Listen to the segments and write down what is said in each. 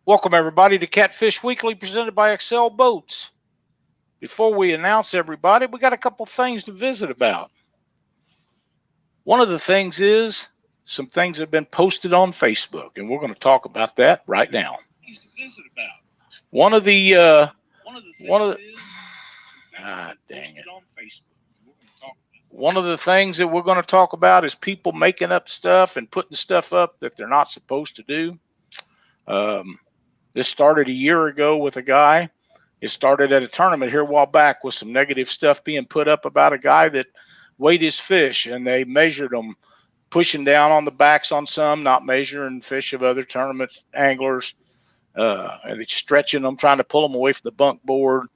Welcome, everybody, to Catfish Weekly presented by Excel Boats. Before we announce everybody, we got a couple things to visit about. One of the things is some things have been posted on Facebook, and we're going to talk about that right now. One of the, One of the things that we're going to talk about is people making up stuff and putting stuff up that they're not supposed to do. This started a year ago with a guy. It started at a tournament here a while back with some negative stuff being put up about a guy that weighed his fish, and they measured them, pushing down on the backs on some, not measuring fish of other tournament anglers, and they stretching them, trying to pull them away from the bunk board.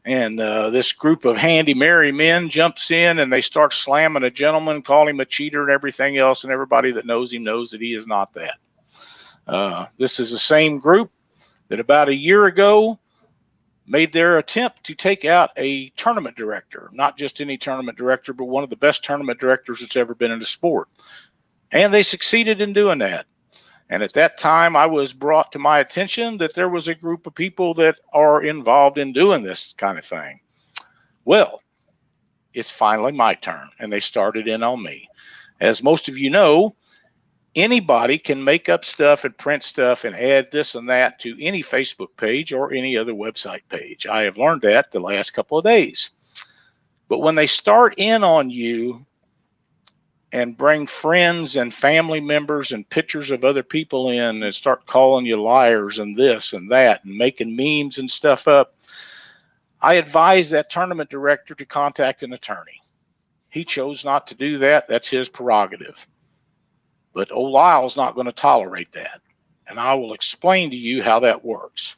And this group of handy merry men jumps in, and they start slamming a gentleman, call him a cheater and everything else, and everybody that knows him knows that he is not that. This is the same group that about a year ago made their attempt to take out a tournament director, not just any tournament director, but one of the best tournament directors that's ever been in the sport. And they succeeded in doing that. And at that time, I was brought to my attention that there was a group of people that are involved in doing this kind of thing. Well, it's finally my turn, and they started in on me. As most of you know, anybody can make up stuff and print stuff and add this and that to any Facebook page or any other website page. I have learned that the last couple of days. But when they start in on you and bring friends and family members and pictures of other people in and start calling you liars and this and that and making memes and stuff up, I advise that tournament director to contact an attorney. He chose not to do that. That's his prerogative. But old Lyle's not going to tolerate that. And I will explain to you how that works.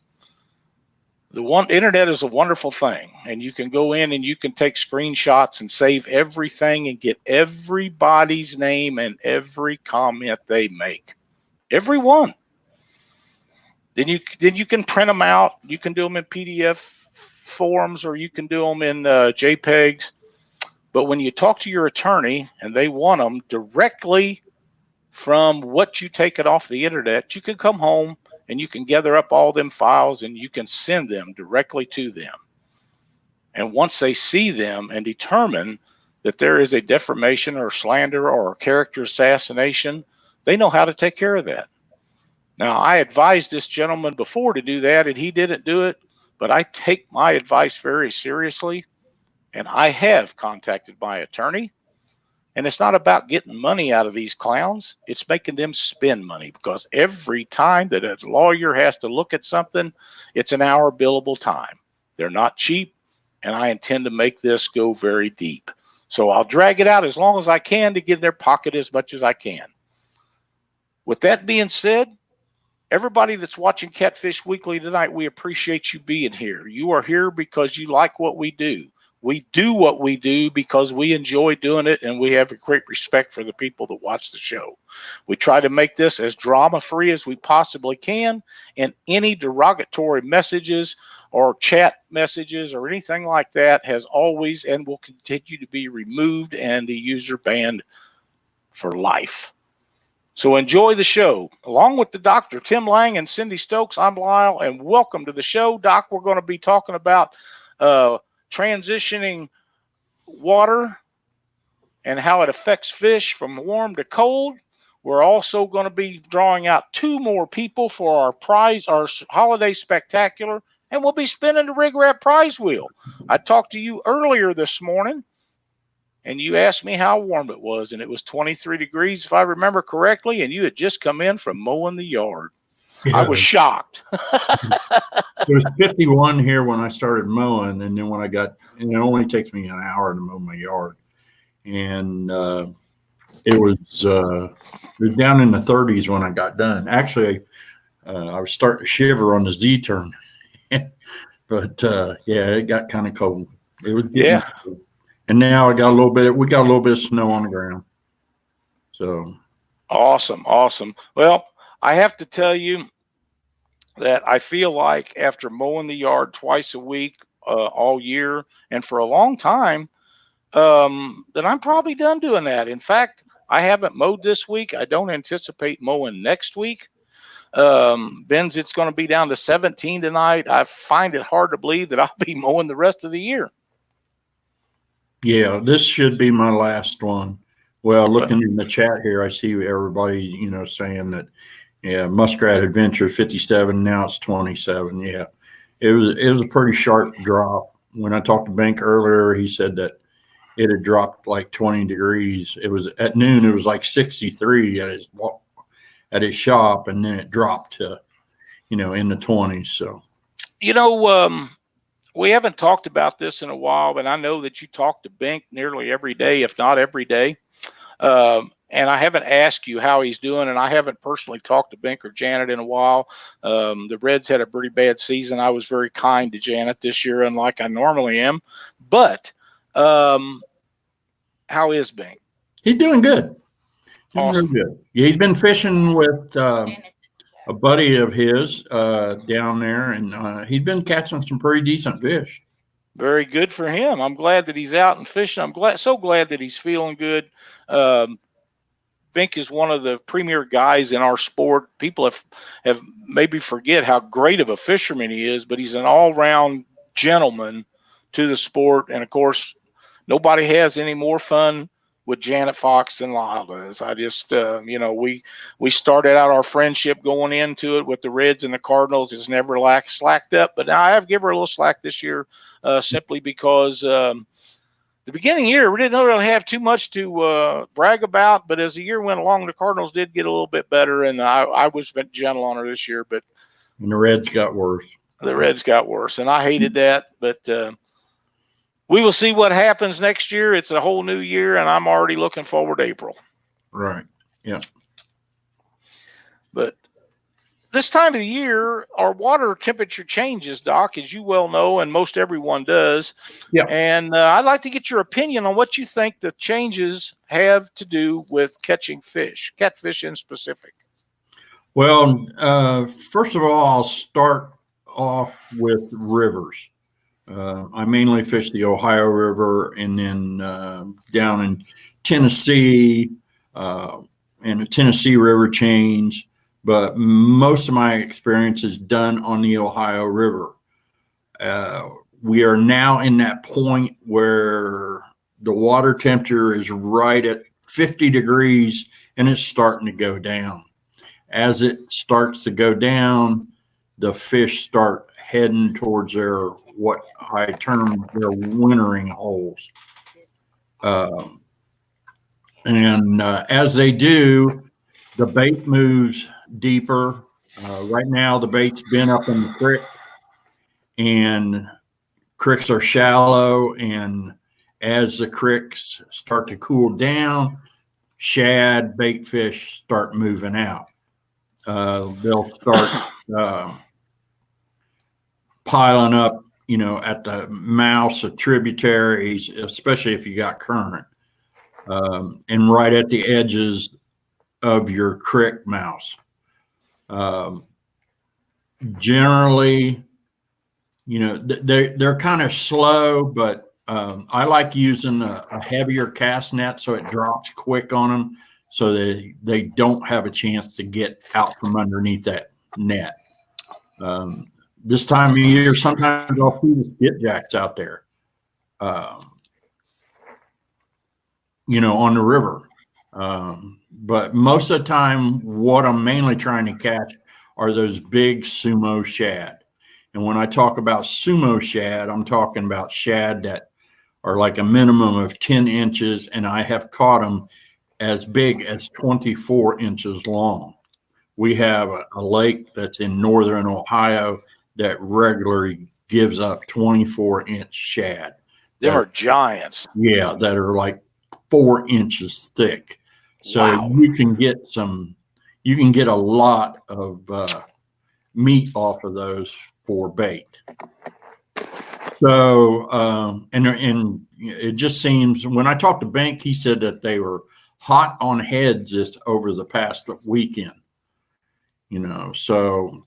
The internet is a wonderful thing, and you can go in and you can take screenshots and save everything and get everybody's name and every comment they make. Every one. Then you can print them out. You can do them in PDF forms, or you can do them in JPEGs. But when you talk to your attorney and they want them directly from what you take it off the internet, you can come home and you can gather up all them files and you can send them directly to them. And once they see them and determine that there is a defamation or slander or character assassination, they know how to take care of that. Now, I advised this gentleman before to do that, and he didn't do it, but I take my advice very seriously, and I have contacted my attorney. And it's not about getting money out of these clowns. It's making them spend money, because every time that a lawyer has to look at something, it's an hour billable time. They're not cheap, and I intend to make this go very deep. So I'll drag it out as long as I can to get in their pocket as much as I can. With that being said, everybody that's watching Catfish Weekly tonight, we appreciate you being here. You are here because you like what we do. We do what we do because we enjoy doing it, and we have a great respect for the people that watch the show. We try to make this as drama-free as we possibly can, and any derogatory messages or chat messages or anything like that has always and will continue to be removed and the user banned for life. So enjoy the show. Along with the Dr. Tim Lang and Cindy Stokes, I'm Lyle, and welcome to the show. Doc, we're going to be talking about transitioning water and how it affects fish from warm to cold. We're also going to be drawing out 2 more people for our holiday spectacular, and we'll be spinning the Rig Wrap prize wheel. I talked to you earlier this morning, and you asked me how warm it was, and it was 23 degrees, if I remember correctly, and you had just come in from mowing the yard. Yeah. I was shocked. It was 51 here when I started mowing, and then when I got, and it only takes me an hour to mow my yard, and it was down in the 30s when I got done. Actually, I was starting to shiver on the Z-turn, but yeah, it got kind of cold. It was getting cold. And now we got a little bit of snow on the ground. So awesome. Well, I have to tell you that I feel like after mowing the yard twice a week all year and for a long time, that I'm probably done doing that. In fact, I haven't mowed this week. I don't anticipate mowing next week. Ben's it's going to be down to 17 tonight. I find it hard to believe that I'll be mowing the rest of the year. Yeah, this should be my last one. Well, looking in the chat here, I see everybody, saying that, yeah, Muskrat Adventure 57, now it's 27. Yeah, it was a pretty sharp drop. When I talked to Bank earlier, he said that it had dropped like 20 degrees. It was at noon, it was like 63 at his shop, and then it dropped to, in the 20s. So, we haven't talked about this in a while, but I know that you talk to Bink nearly every day, if not every day. And I haven't asked you how he's doing, and I haven't personally talked to Bink or Janet in a while. The Reds had a pretty bad season. I was very kind to Janet this year, unlike I normally am. But how is Bink? He's doing good. Awesome. Doing good. Yeah, he's been fishing with a buddy of his down there, and he's been catching some pretty decent fish. Very good for him. I'm glad that he's out and fishing. I'm so glad that he's feeling good. Bink is one of the premier guys in our sport. People have maybe forget how great of a fisherman he is, but he's an all-round gentleman to the sport. And of course, nobody has any more fun with Janet Fox and Lyle does. I just, we started out our friendship going into it with the Reds and the Cardinals. It's never slacked up, but I have given her a little slack this year simply because the beginning of the year, we didn't really have too much to brag about, but as the year went along, the Cardinals did get a little bit better, and I was gentle on her this year. But and the Reds got worse. The Reds got worse, and I hated that, but we will see what happens next year. It's a whole new year, and I'm already looking forward to April. Right, yeah. But this time of the year, our water temperature changes, Doc, as you well know, and most everyone does. Yeah. And I'd like to get your opinion on what you think the changes have to do with catching fish, catfish in specific. Well, first of all, I'll start off with rivers. I mainly fish the Ohio River, and then down in Tennessee and the Tennessee River change. But most of my experience is done on the Ohio River. We are now in that point where the water temperature is right at 50 degrees and it's starting to go down. As it starts to go down, the fish start heading towards what I term their wintering holes. As they do, the bait moves deeper. Right now, the bait's been up in the creek, and creeks are shallow. And as the creeks start to cool down, shad, bait fish start moving out. They'll start piling up, at the mouths of tributaries, especially if you got current, and right at the edges of your creek mouths. Generally, they're kind of slow, but I like using a heavier cast net so it drops quick on them, so they don't have a chance to get out from underneath that net. This time of year, sometimes I'll see the skipjacks out there, on the river. But most of the time, what I'm mainly trying to catch are those big sumo shad. And when I talk about sumo shad, I'm talking about shad that are like a minimum of 10 inches, and I have caught them as big as 24 inches long. We have a lake that's in northern Ohio that regularly gives up 24-inch shad. They are giants. Yeah, that are like 4 inches thick. So wow. You can get a lot of meat off of those for bait. So, and it just seems, when I talked to Bank, he said that they were hot on heads just over the past weekend, so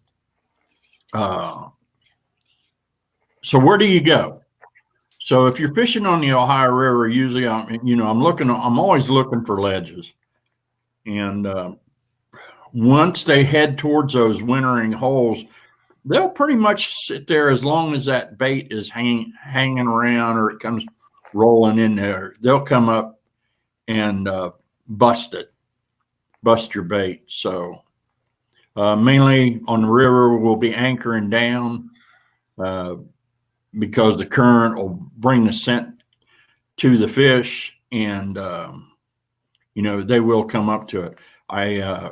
where do you go? So if you're fishing on the Ohio River, usually I'm always looking for ledges. And once they head towards those wintering holes, they'll pretty much sit there as long as that bait is hanging around or it comes rolling in there. They'll come up and bust your bait. So mainly on the river, we'll be anchoring down because the current will bring the scent to the fish, and they will come up to it. I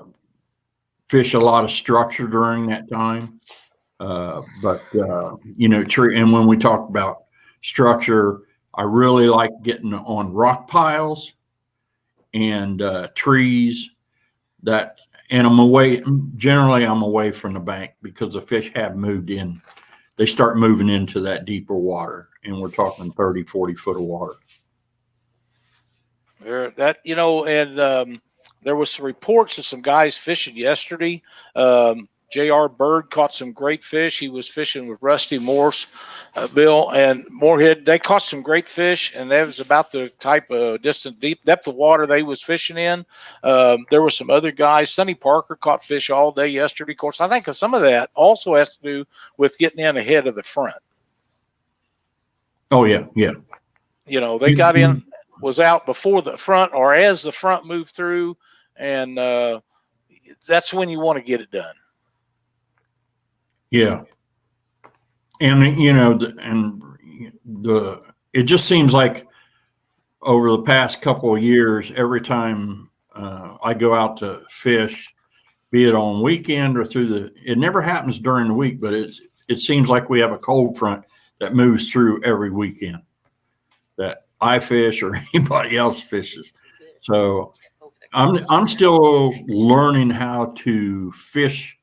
fish a lot of structure during that time. But tree. And when we talk about structure, I really like getting on rock piles and trees and I'm away. Generally, I'm away from the bank because the fish have moved in. They start moving into that deeper water, and we're talking 30, 40 foot of water. There was some reports of some guys fishing yesterday. J.R. Bird caught some great fish. He was fishing with Rusty Morse, Bill, and Moorhead. They caught some great fish, and that was about the type of deep depth of water they was fishing in. There were some other guys. Sonny Parker caught fish all day yesterday. Of course, I think some of that also has to do with getting in ahead of the front. Oh, yeah, yeah. They got in, was out before the front or as the front moved through, and that's when you want to get it done. Yeah. And, it just seems like over the past couple of years, every time I go out to fish, be it on weekend or it never happens during the week, but it seems like we have a cold front that moves through every weekend that I fish or anybody else fishes. So I'm still learning how to fish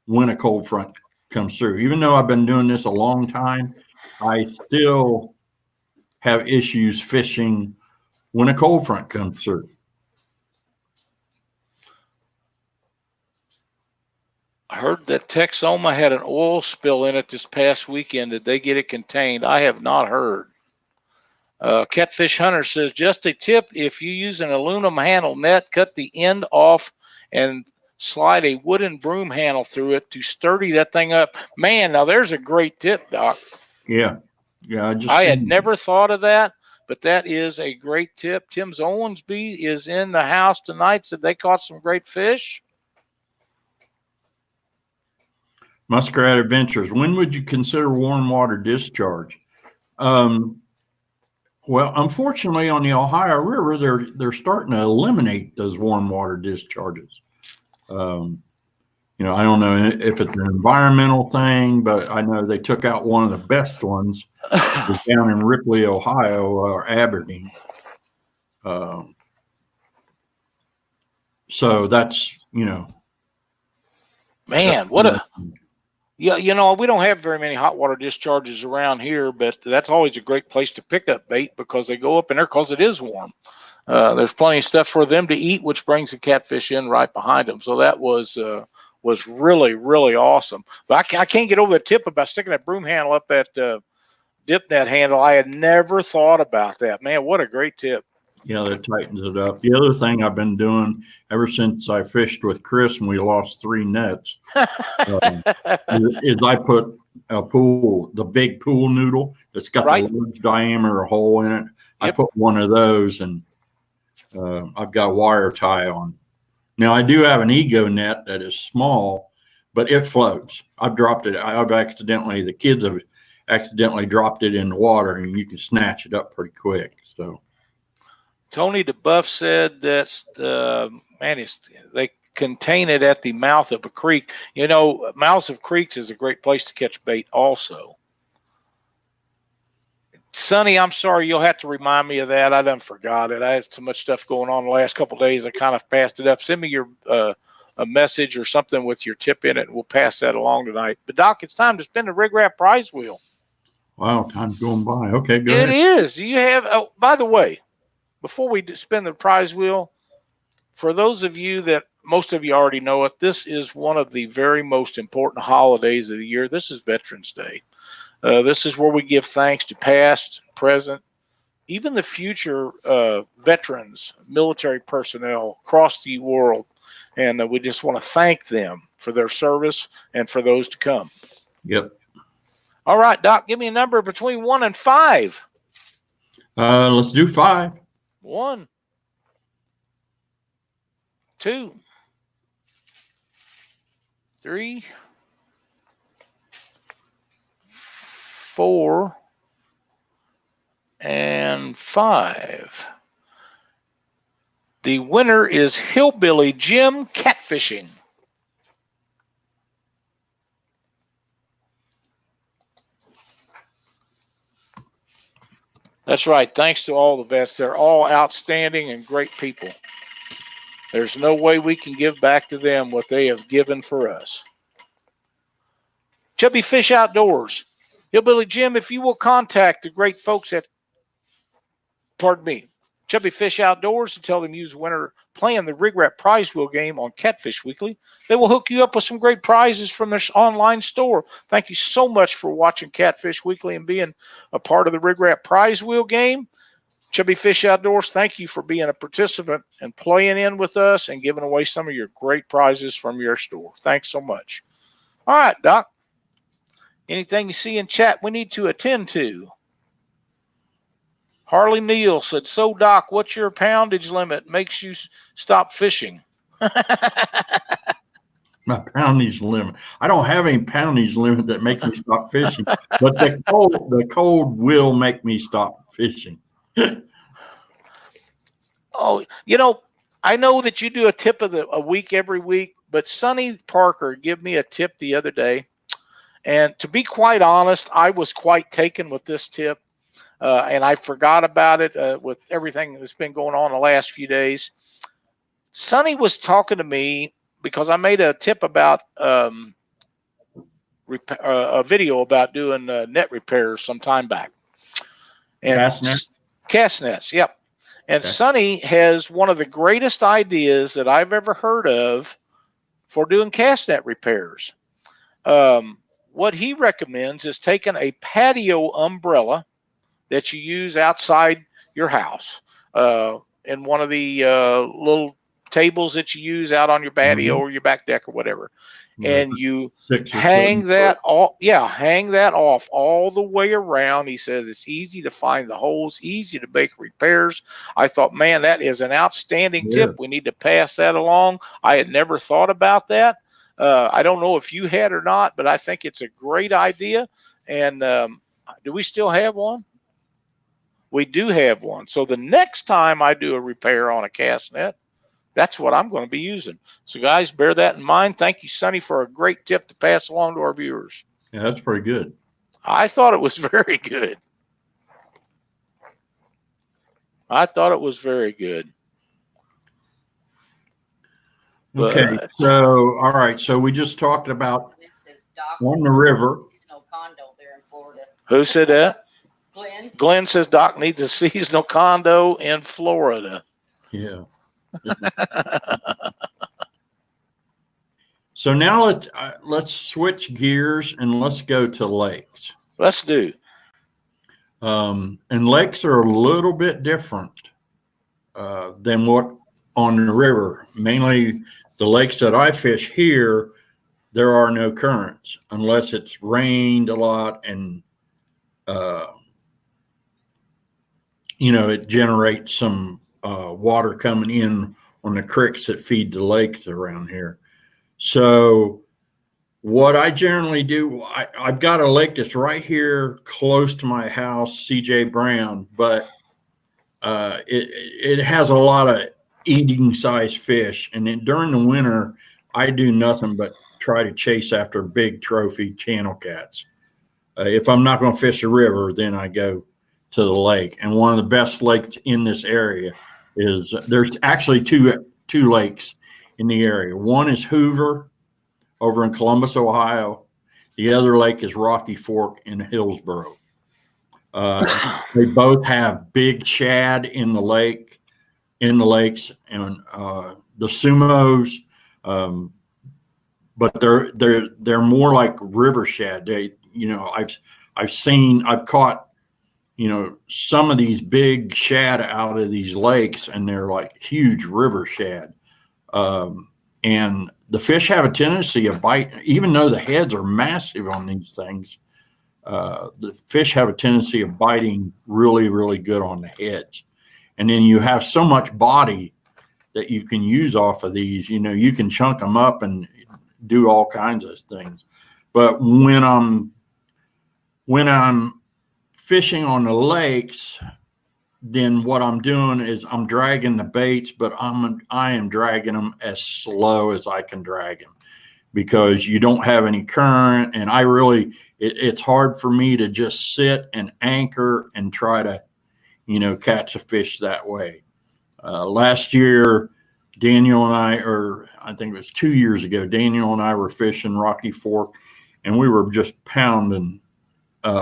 when a cold front comes through. Even though I've been doing this a long time, I still have issues fishing when a cold front comes through. I heard that Texoma had an oil spill in it this past weekend. Did they get it contained? I have not heard. Catfish Hunter says, just a tip, if you use an aluminum handle net, cut the end off and slide a wooden broom handle through it to sturdy that thing up. Man, now there's a great tip, Doc. Yeah. I had never thought of that, but that is a great tip. Tim Owensby is in the house tonight. Said they caught some great fish. Muskrat Adventures. When would you consider warm water discharge? Well, unfortunately, on the Ohio River, they're starting to eliminate those warm water discharges. I don't know if it's an environmental thing, but I know they took out one of the best ones down in Ripley, Ohio, or Aberdeen. So that's, Man, what a... Yeah, we don't have very many hot water discharges around here, but that's always a great place to pick up bait because they go up in there because it is warm. There's plenty of stuff for them to eat, which brings the catfish in right behind them. So that was really, really awesome. But I can't get over the tip about sticking that broom handle up that dip net handle. I had never thought about that. Man, what a great tip. Yeah, that tightens it up. The other thing I've been doing ever since I fished with Chris and we lost 3 nets is I put the big pool noodle that's got the large diameter hole in it. Yep. I put one of those and I've got wire tie on. Now I do have an ego net that is small, but it floats. I've dropped it. The kids have accidentally dropped it in the water and you can snatch it up pretty quick. So. Tony DeBuff said that, they contain it at the mouth of a creek. Mouths of creeks is a great place to catch bait also. Sonny, I'm sorry, you'll have to remind me of that. I done forgot it. I had so much stuff going on the last couple of days. I kind of passed it up. Send me your a message or something with your tip in it, and we'll pass that along tonight. But, Doc, it's time to spin the Rig Wrap prize wheel. Wow, time's going by. Okay, go ahead. It is. You have by the way, before we spin the prize wheel, for those of you that most of you already know it, this is one of the very most important holidays of the year. This is Veterans Day. This is where we give thanks to past, present, even the future veterans, military personnel across the world. And we just want to thank them for their service and for those to come. Yep. All right, Doc, give me a number between 1 and 5. Let's do 5. 1, 2, 3, 4, and 5. The winner is Hillbilly Jim Catfishing. That's right. Thanks to all the vets. They're all outstanding and great people. There's no way we can give back to them what they have given for us. Chubby Fish Outdoors. Hillbilly Jim, if you will contact the great folks at, Chubby Fish Outdoors and tell them you was a winner playing the Rig Wrap Prize Wheel game on Catfish Weekly, they will hook you up with some great prizes from their online store. Thank you so much for watching Catfish Weekly and being a part of the Rig Wrap Prize Wheel game. Chubby Fish Outdoors, thank you for being a participant and playing in with us and giving away some of your great prizes from your store. Thanks so much. All right, Doc. Anything you see in chat we need to attend to? Harley Neal said, so, Doc, what's your poundage limit makes you stop fishing? My poundage limit. I don't have any poundage limit that makes me stop fishing, but the cold will make me stop fishing. Oh, I know that you do a tip of a week every week, but Sonny Parker gave me a tip the other day. And to be quite honest, I was quite taken with this tip. And I forgot about it with everything that's been going on the last few days. Sonny was talking to me because I made a tip about a video about doing net repairs some time back. And cast nets, yep. And okay. Sonny has one of the greatest ideas that I've ever heard of for doing cast net repairs. What he recommends is taking a patio umbrella that you use outside your house in one of the little tables that you use out on your patio or your back deck or whatever. And you hang that off all the way around. He said it's easy to find the holes, easy to make repairs. I thought, man, that is an outstanding tip. We need to pass that along. I had never thought about that. I don't know if you had or not, but I think it's a great idea. And do we still have one? We do have one. So the next time I do a repair on a cast net, that's what I'm going to be using. So, guys, bear that in mind. Thank you, Sonny, for a great tip to pass along to our viewers. Yeah, that's pretty good. I thought it was very good. Okay, so, all right. So we just talked about on the river. No condo there in Florida. Who said that? Glenn says Doc needs a seasonal condo in Florida. Yeah. So now let's switch gears and let's go to lakes. Let's do. And lakes are a little bit different than what on the river. Mainly the lakes that I fish here, there are no currents unless it's rained a lot and it generates some water coming in on the creeks that feed the lakes around here. So what I generally do, I've got a lake that's right here close to my house, CJ Brown, but it has a lot of eating size fish. And then during the winter, I do nothing but try to chase after big trophy channel cats. If I'm not going to fish a river, then I go to the lake. And one of the best lakes in this area is there's actually two lakes in the area. One is Hoover over in Columbus, Ohio. The other lake is Rocky Fork in Hillsboro. They both have big shad in the lakes, and the sumos, but they're more like river shad. I've caught some of these big shad out of these lakes, and they're like huge river shad. And the fish have a tendency of biting, even though the heads are massive on these things. The fish have a tendency of biting really, really good on the heads. And then you have so much body that you can use off of these. You know, you can chunk them up and do all kinds of things. But when I'm fishing on the lakes, then what I'm doing is I'm dragging the baits, but I am dragging them as slow as I can drag them, because you don't have any current. And it's hard for me to just sit and anchor and try to, you know, catch a fish that way. Last year, Daniel and I think it was 2 years ago, Daniel and I were fishing Rocky Fork, and we were just pounding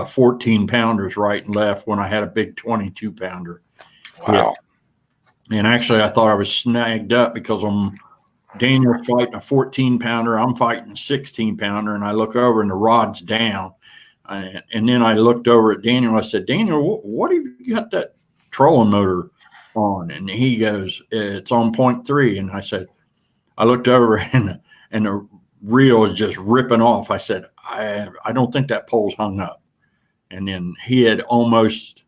14 pounders right and left when I had a big 22 pounder. Wow. And actually, I thought I was snagged up because Daniel's fighting a 14 pounder. I'm fighting a 16 pounder. And I look over and the rod's down. And then I looked over at Daniel. I said, Daniel, what have you got that trolling motor on? And he goes, it's on 0.3. And I said, I looked over and the reel is just ripping off. I said, I don't think that pole's hung up. And then he had almost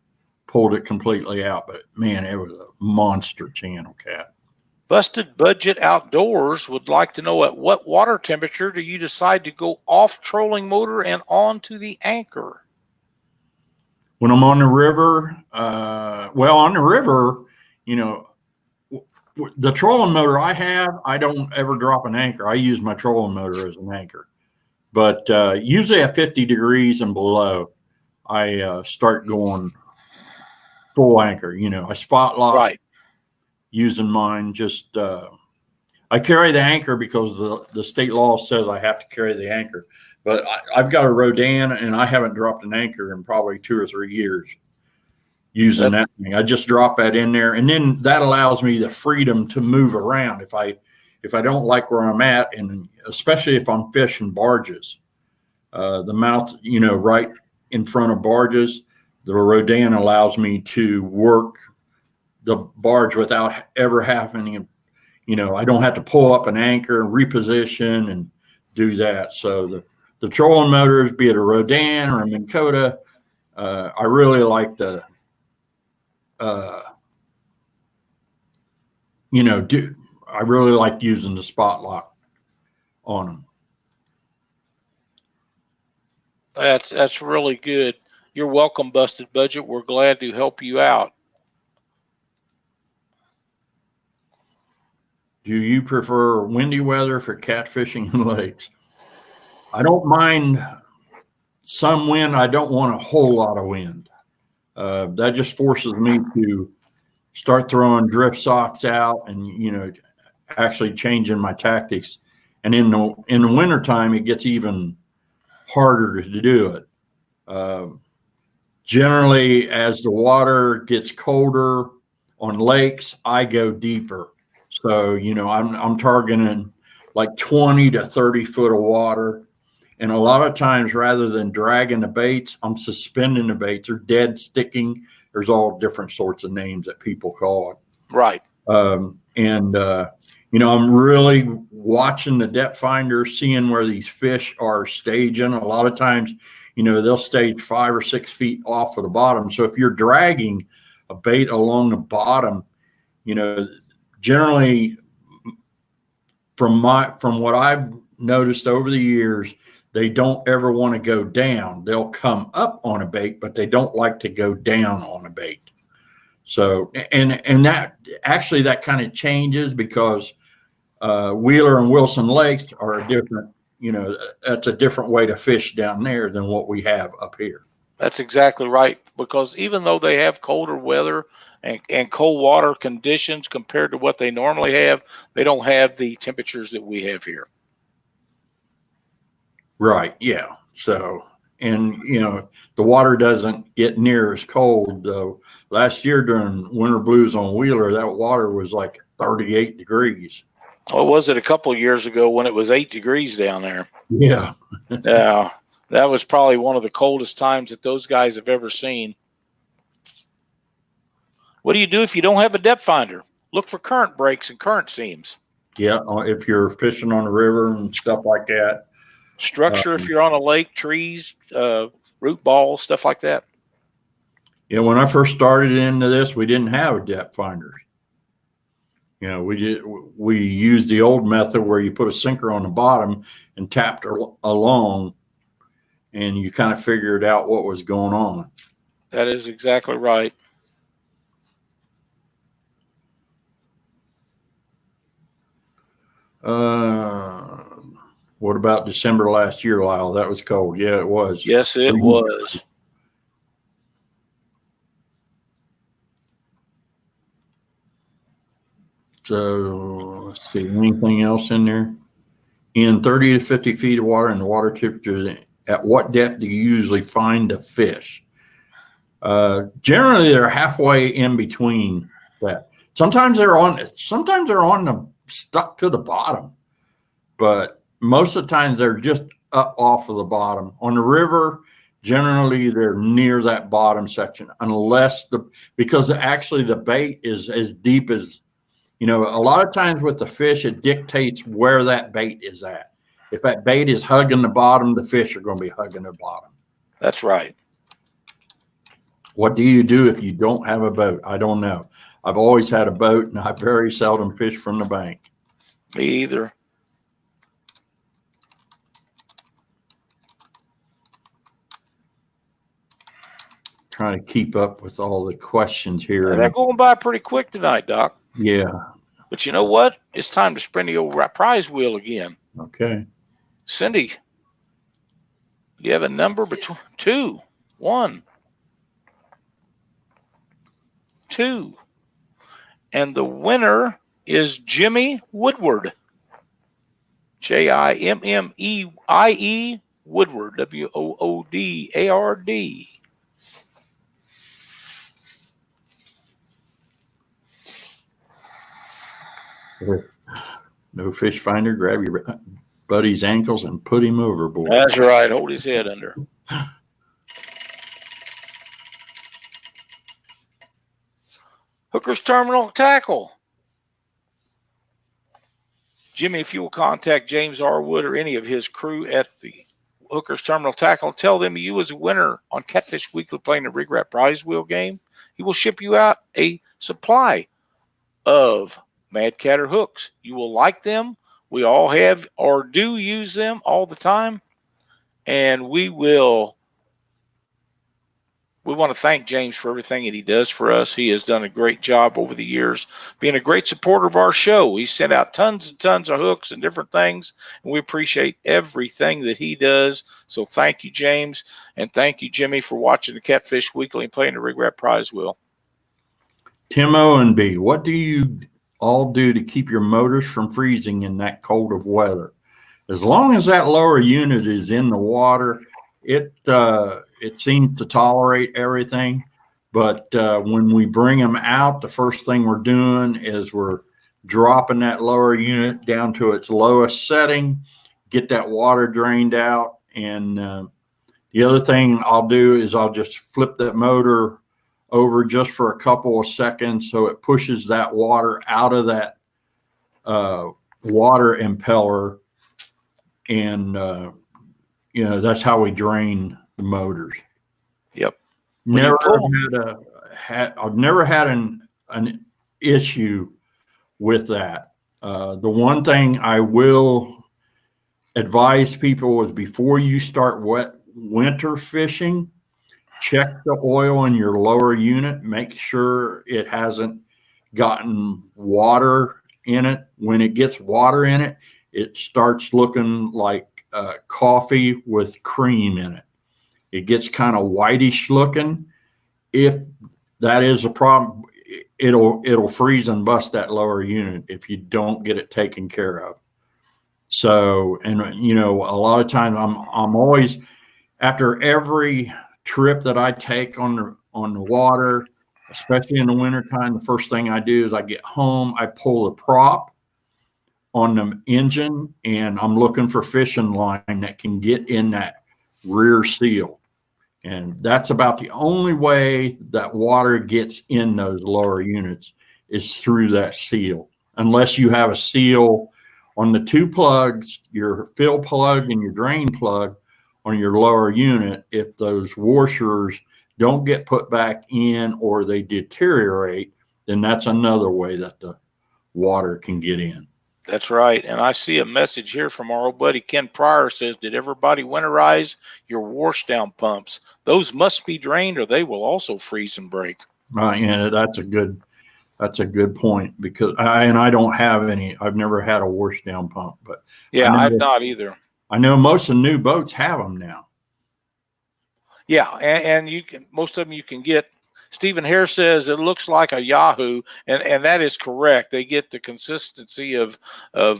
pulled it completely out, but man, it was a monster channel cat. Busted Budget Outdoors would like to know, at what water temperature do you decide to go off trolling motor and onto the anchor? When I'm on the river, on the river, you know, the trolling motor I have, I don't ever drop an anchor. I use my trolling motor as an anchor. But usually at 50 degrees and below, I start going full anchor. You know, I spot lock, right, using mine. Just I carry the anchor because the state law says I have to carry the anchor. But I've got a Rodan, and I haven't dropped an anchor in probably 2 or 3 years using that thing. I just drop that in there, and then that allows me the freedom to move around if I don't like where I'm at, and especially if I'm fishing barges. The mouth, you know, right in front of barges, the Rodan allows me to work the barge without ever having, you know, I don't have to pull up an anchor and reposition and do that. So the trolling motors, be it a Rodan or a Minn Kota, I really like the, I really like using the spot lock on them. That's really good. You're welcome, Busted Budget. We're glad to help you out. Do you prefer windy weather for catfishing in lakes? I don't mind some wind. I don't want a whole lot of wind. That just forces me to start throwing drift socks out and, you know, actually changing my tactics. And in the wintertime, it gets even harder to do it. Generally, as the water gets colder on lakes, I go deeper. So, you know, I'm targeting like 20 to 30 foot of water. And a lot of times, rather than dragging the baits, I'm suspending the baits or dead sticking. There's all different sorts of names that people call it. Right. You know, I'm really watching the depth finder, seeing where these fish are staging. A lot of times, you know, they'll stage 5 or 6 feet off of the bottom. So if you're dragging a bait along the bottom, you know, generally from what I've noticed over the years, they don't ever want to go down. They'll come up on a bait, but they don't like to go down on a bait. So, and that actually that kind of changes because Wheeler and Wilson Lakes are a different, you know, that's a different way to fish down there than what we have up here. That's exactly right. Because even though they have colder weather and cold water conditions compared to what they normally have, they don't have the temperatures that we have here. Right. Yeah. So, and, you know, the water doesn't get near as cold, though. Last year during winter blues on Wheeler, that water was like 38 degrees. What was it a couple of years ago when it was 8 degrees down there? Yeah. Yeah. That was probably one of the coldest times that those guys have ever seen. What do you do if you don't have a depth finder? Look for current breaks and current seams. Yeah, if you're fishing on the river and stuff like that. Structure, if you're on a lake, trees, root balls, stuff like that. Yeah, when I first started into this, we didn't have depth finders. We used the old method where you put a sinker on the bottom and tapped along, and you kind of figured out what was going on. That is exactly right. What about December last year, Lyle? That was cold. Yeah, it was. Yes, it was. So let's see, anything else in there? In 30 to 50 feet of water and the water temperature, at what depth do you usually find a fish? Generally, they're halfway in between that. Sometimes they're stuck to the bottom, but most of the time they're just up off of the bottom. On the river, generally they're near that bottom section, because actually the bait is as deep as, a lot of times with the fish, it dictates where that bait is at. If that bait is hugging the bottom, the fish are going to be hugging the bottom. That's right. What do you do if you don't have a boat? I don't know. I've always had a boat, and I very seldom fish from the bank. Me either. Trying to keep up with all the questions here. They're going by pretty quick tonight, Doc. Yeah. But you know what? It's time to spin the old prize wheel again. Okay. Cindy, do you have a number between 2, 1, 2? And the winner is Jimmy Woodward. Jimmie Woodward, Woodard. No fish finder, grab your buddy's ankles and put him overboard. That's right. Hold his head under. Hooker's Terminal Tackle. Jimmy, if you will contact James R. Wood or any of his crew at the Hooker's Terminal Tackle, tell them you was a winner on Catfish Weekly playing the Rig Wrap Prize Wheel game. He will ship you out a supply of Mad Catter hooks. You will like them. We all have or do use them all the time. And we want to thank James for everything that he does for us. He has done a great job over the years, being a great supporter of our show. He sent out tons and tons of hooks and different things, and we appreciate everything that he does. So thank you, James, and thank you, Jimmy, for watching the Catfish Weekly and playing the Rig Wrap Prize Wheel. Tim Owenby, what do you all do to keep your motors from freezing in that cold of weather? As long as that lower unit is in the water, it seems to tolerate everything. But when we bring them out, the first thing we're doing is we're dropping that lower unit down to its lowest setting, get that water drained out. And the other thing I'll do is I'll just flip that motor over just for a couple of seconds so it pushes that water out of that water impeller. And, that's how we drain the motors. Yep. I've never had an issue with that. The one thing I will advise people is before you start winter fishing, check the oil in your lower unit. Make sure it hasn't gotten water in it. When it gets water in it, it starts looking like coffee with cream in it. It gets kind of whitish looking. If that is a problem, it'll freeze and bust that lower unit if you don't get it taken care of. So, and a lot of times I'm always, after every trip that I take on the water, especially in the wintertime, the first thing I do is I get home, I pull the prop on the engine, and I'm looking for fishing line that can get in that rear seal. And that's about the only way that water gets in those lower units is through that seal. unless you have a seal on the two plugs, your fill plug and your drain plug on your lower unit. If those washers don't get put back in or they deteriorate, then that's another way that the water can get in. That's right. And I see a message here from our old buddy Ken Pryor says, did everybody winterize your wash down pumps? Those must be drained or they will also freeze and break. Right. And that's a good point, because I don't have any. I've never had a wash down pump, but yeah, I've not either. I know most of the new boats have them now. Yeah, and you can, most of them you can get. Stephen Hare says it looks like a Yahoo, and that is correct. They get the consistency of I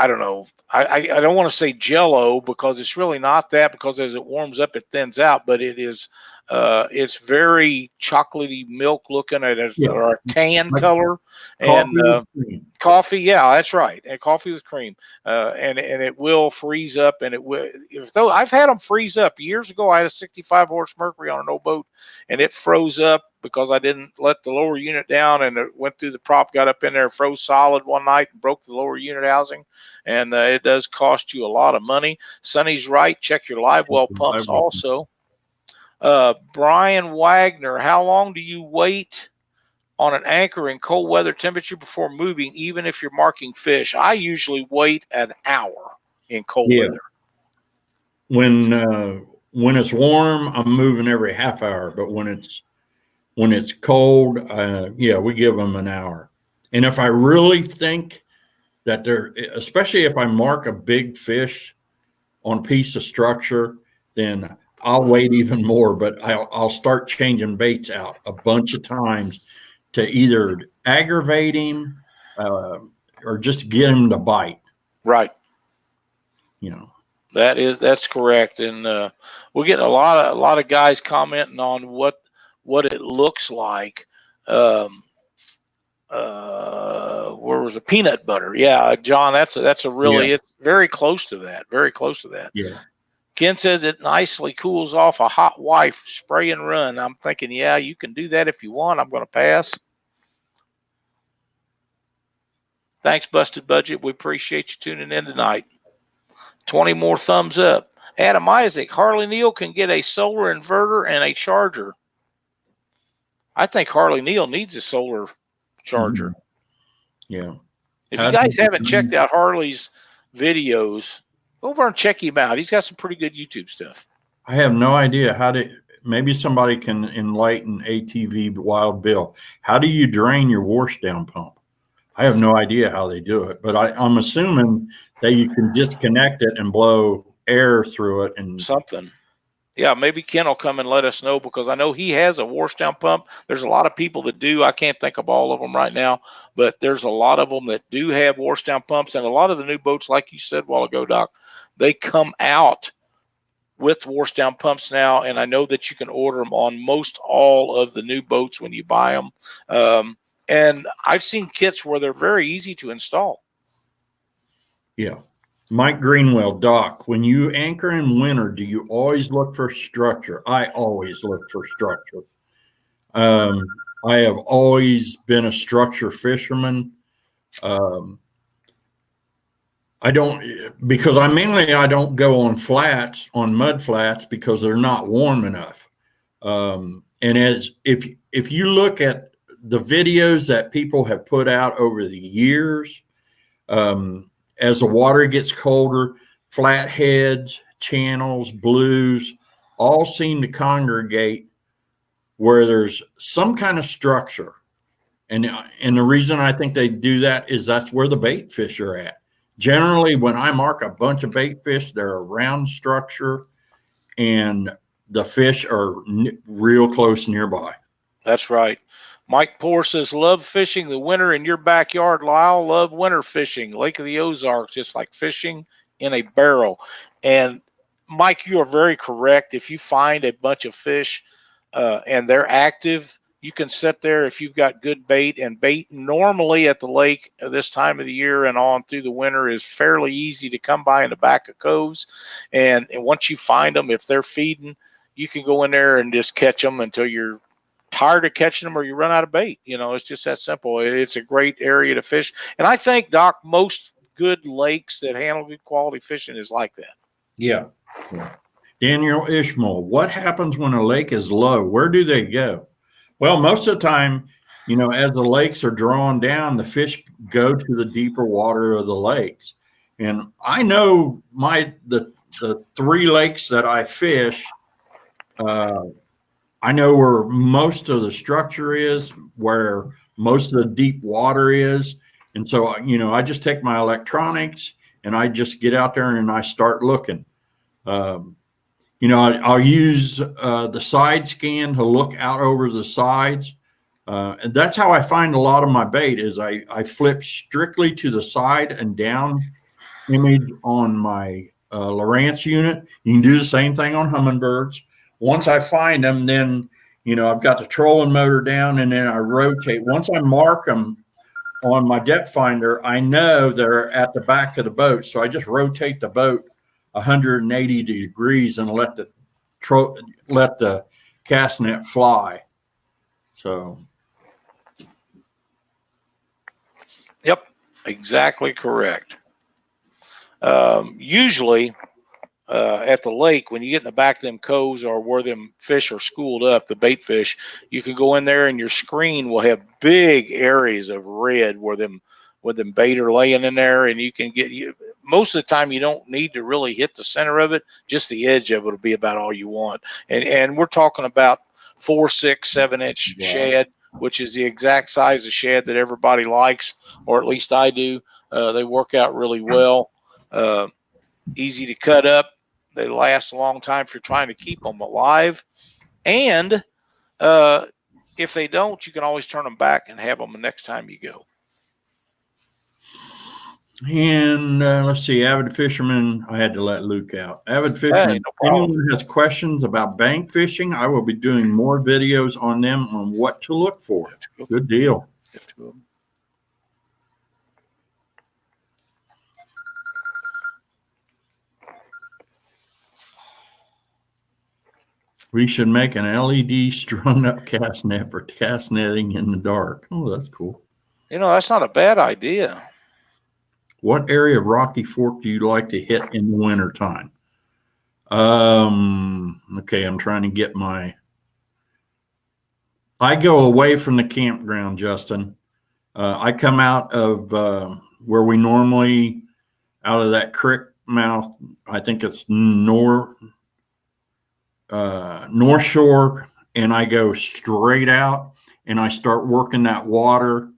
don't know. I don't want to say Jello, because it's really not that, because as it warms up, it thins out. But it is, it's very chocolatey milk looking at it, or a tan color, and coffee. Yeah, that's right. And coffee with cream, and it will freeze up, and it will. Though I've had them freeze up years ago. I had a 65 horse Mercury on an old boat, and it froze up because I didn't let the lower unit down, and it went through the prop, got up in there, froze solid one night, and broke the lower unit housing. And it does cost you a lot of money. Sonny's right. Check your live well pumps also. Brian Wagner, how long do you wait on an anchor in cold weather temperature before moving, even if you're marking fish? I usually wait an hour in cold weather. When it's warm, I'm moving every half hour. But when it's cold, we give them an hour. And if I really think that especially if I mark a big fish on a piece of structure, then I'll wait even more, but I'll start changing baits out a bunch of times to either aggravate him or just get him to bite. Right. That's correct. And we'll get a lot of guys commenting on what it looks like. Where was the peanut butter? Yeah, John, that's a really, it's very close to that. Very close to that. Yeah. Ken says it nicely cools off a hot wife, spray and run. I'm thinking, yeah, you can do that if you want. I'm going to pass. Thanks, Busted Budget. We appreciate you tuning in tonight. 20 more thumbs up. Adam Isaac, Harley Neal can get a solar inverter and a charger. I think Harley Neal needs a solar charger. Yeah. If you guys haven't checked out Harley's videos, go over and check him out. He's got some pretty good YouTube stuff. I have no idea maybe somebody can enlighten ATV Wild Bill. How do you drain your wash down pump? I have no idea how they do it, but I'm assuming that you can disconnect it and blow air through it and something. Yeah, maybe Ken will come and let us know, because I know he has a wash down pump. There's a lot of people that do. I can't think of all of them right now, but there's a lot of them that do have wash down pumps. And a lot of the new boats, like you said a while ago, Doc, they come out with wash down pumps now. And I know that you can order them on most all of the new boats when you buy them. And I've seen kits where they're very easy to install. Yeah. Mike Greenwell, Doc, when you anchor in winter, do you always look for structure? I always look for structure. I have always been a structure fisherman. I don't go on flats, on mud flats, because they're not warm enough. And if you look at the videos that people have put out over the years, as the water gets colder, flatheads, channels, blues all seem to congregate where there's some kind of structure. And the reason I think they do that is that's where the bait fish are at. Generally, when I mark a bunch of bait fish, they're around structure and the fish are real close nearby. That's right. Mike Poor says, love fishing the winter in your backyard, Lyle. Love winter fishing. Lake of the Ozarks, just like fishing in a barrel. And, Mike, you are very correct. If you find a bunch of fish and they're active, you can sit there if you've got good bait. And bait normally at the lake this time of the year and on through the winter is fairly easy to come by in the back of coves. And once you find them, if they're feeding, you can go in there and just catch them until you're tired of catching them or you run out of bait. It's just that simple. It's a great area to fish. And I think, Doc, most good lakes that handle good quality fishing is like that. Yeah. Daniel Ishmael, what happens when a lake is low? Where do they go? Well, most of the time, as the lakes are drawn down, the fish go to the deeper water of the lakes. And I know the 3 lakes that I fish, I know where most of the structure is, where most of the deep water is. And so, I just take my electronics and I just get out there and I start looking. I'll use the side scan to look out over the sides. And that's how I find a lot of my bait is I flip strictly to the side and down image on my Lowrance unit. You can do the same thing on hummingbirds. Once I find them, then, I've got the trolling motor down and then I rotate. Once I mark them on my depth finder, I know they're at the back of the boat. So I just rotate the boat 180 degrees and let the cast net fly. So. Yep, exactly correct. Usually at the lake, when you get in the back of them coves or where them fish are schooled up, the bait fish, you can go in there and your screen will have big areas of red where them bait are laying in there, and you can most of the time you don't need to really hit the center of it, just the edge of it will be about all you want. And we're talking about 4, 6, 7-inch shad, which is the exact size of shad that everybody likes, or at least I do. They work out really well. Easy to cut up. They last a long time if you're trying to keep them alive. And if they don't, you can always turn them back and have them the next time you go. And let's see, avid fisherman. I had to let Luke out. Avid fisherman. Hey, no anyone has questions about bank fishing, I will be doing more videos on them on what to look for. Good deal. We should make an LED strung up cast net for cast netting in the dark. Oh, that's cool. That's not a bad idea. What area of Rocky Fork do you like to hit in the wintertime? Okay, I'm trying to get I go away from the campground, Justin. I come out of where we normally, out of that creek mouth, I think it's North Shore, and I go straight out and I start working that water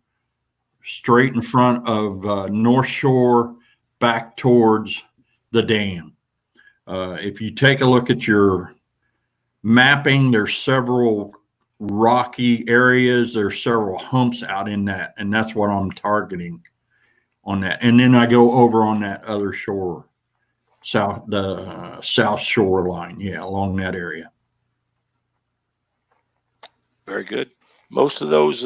straight in front of North Shore back towards the dam. If you take a look at your mapping, there's several rocky areas. There's several humps out in that, and that's what I'm targeting on that. And then I go over on that other shore, the south shore line, along that area. Very good. Most of those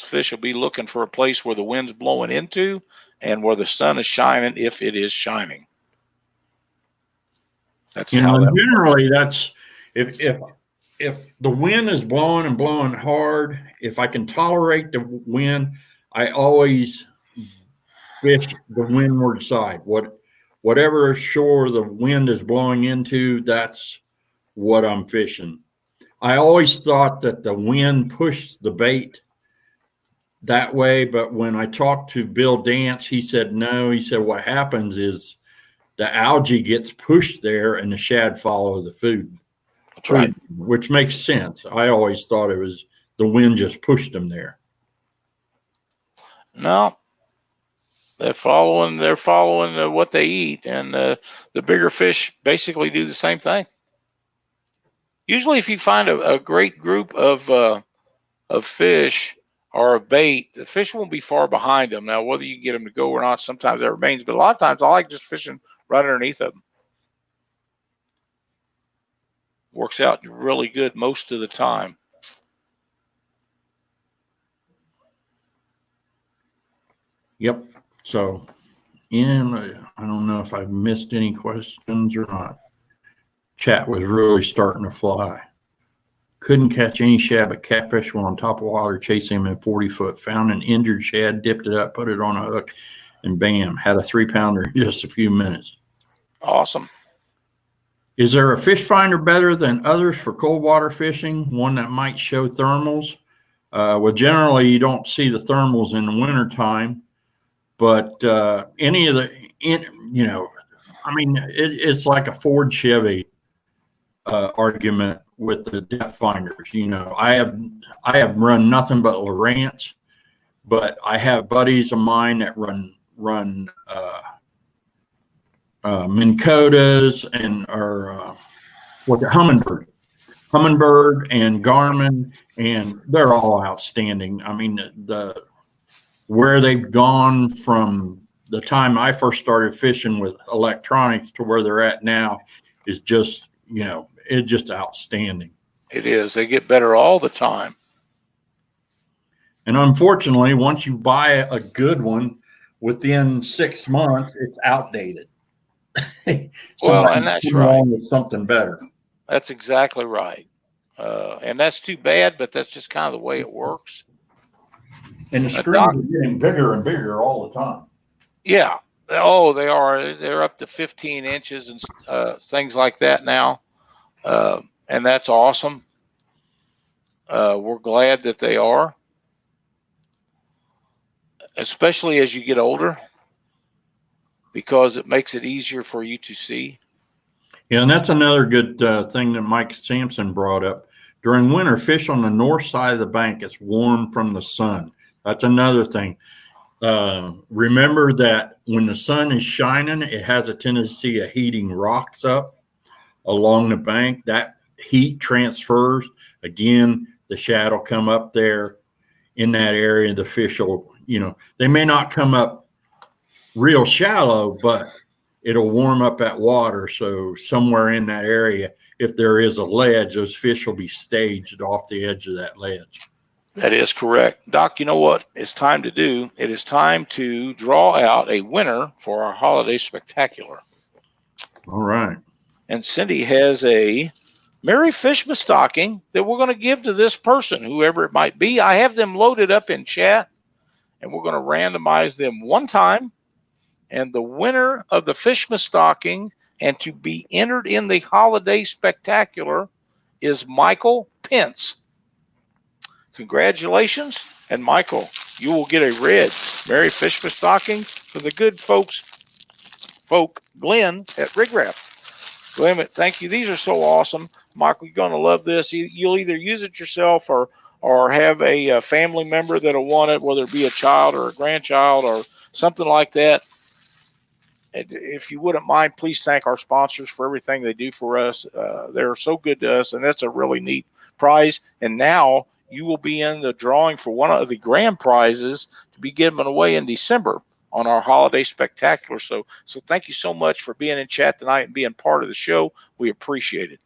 fish will be looking for a place where the wind's blowing into and where the sun is shining, if it is shining. That's generally that's if the wind is blowing and blowing hard, if I can tolerate the wind, I always fish the windward side. Whatever shore the wind is blowing into, that's what I'm fishing. I always thought that the wind pushed the bait that way, but when I talked to Bill Dance, he said no. He said what happens is the algae gets pushed there and the shad follow the food. That's right. Which makes sense. I always thought it was the wind just pushed them there. No, they're following what they eat, and the bigger fish basically do the same thing. Usually, if you find a great group of fish or of bait, the fish won't be far behind them. Now, whether you get them to go or not, sometimes that remains. But a lot of times, I like just fishing right underneath of them. Works out really good most of the time. Yep. So, I don't know if I've missed any questions or not. Chat was really starting to fly. Couldn't catch any shad, but catfish were on top of water chasing him in 40 foot. Found an injured shad, dipped it up, put it on a hook, and bam, had a 3-pounder in just a few minutes. Awesome. Is there a fish finder better than others for cold water fishing? One that might show thermals? Well, generally you don't see the thermals in the wintertime, but any of the, it's like a Ford Chevy argument with the depth finders. I have run nothing but Lowrance, but I have buddies of mine that run Minn Kotas and Humminbird and Garmin, and they're all outstanding. I mean, where they've gone from the time I first started fishing with electronics to where they're at now is just, it's just outstanding. It is. They get better all the time. And unfortunately, once you buy a good one, within 6 months, it's outdated. Well, and that's right. With something better. That's exactly right. And that's too bad, but that's just kind of the way it works. And the screens are getting bigger and bigger all the time. Yeah. Oh, they are. They're up to 15 inches and things like that now. And that's awesome. We're glad that they are, especially as you get older, because it makes it easier for you to see. Yeah, and that's another good thing that Mike Sampson brought up. During winter, fish on the north side of the bank. It's warm from the sun. That's another thing. Remember that when the sun is shining, it has a tendency of heating rocks up along the bank. That heat transfers. Again, the shad will come up there in that area. The fish will, they may not come up real shallow, but it'll warm up that water. So somewhere in that area, if there is a ledge, those fish will be staged off the edge of that ledge. That is correct. Doc, you know what it's time to do? It is time to draw out a winner for our holiday spectacular. All right. And Cindy has a Merry Fishmas stocking that we're going to give to this person, whoever it might be. I have them loaded up in chat, and we're going to randomize them one time. And the winner of the Fishmas stocking and to be entered in the holiday spectacular is Michael Pence. Congratulations. And Michael, you will get a red Merry Fishmas stocking for the good folk Glenn at Rigraft. Glenn, thank you. These are so awesome. Michael, you're going to love this. You'll either use it yourself or have a family member that'll want it, whether it be a child or a grandchild or something like that. And if you wouldn't mind, please thank our sponsors for everything they do for us. They're so good to us, and that's a really neat prize. And now you will be in the drawing for one of the grand prizes to be given away in December on our holiday spectacular. So thank you so much for being in chat tonight and being part of the show. We appreciate it.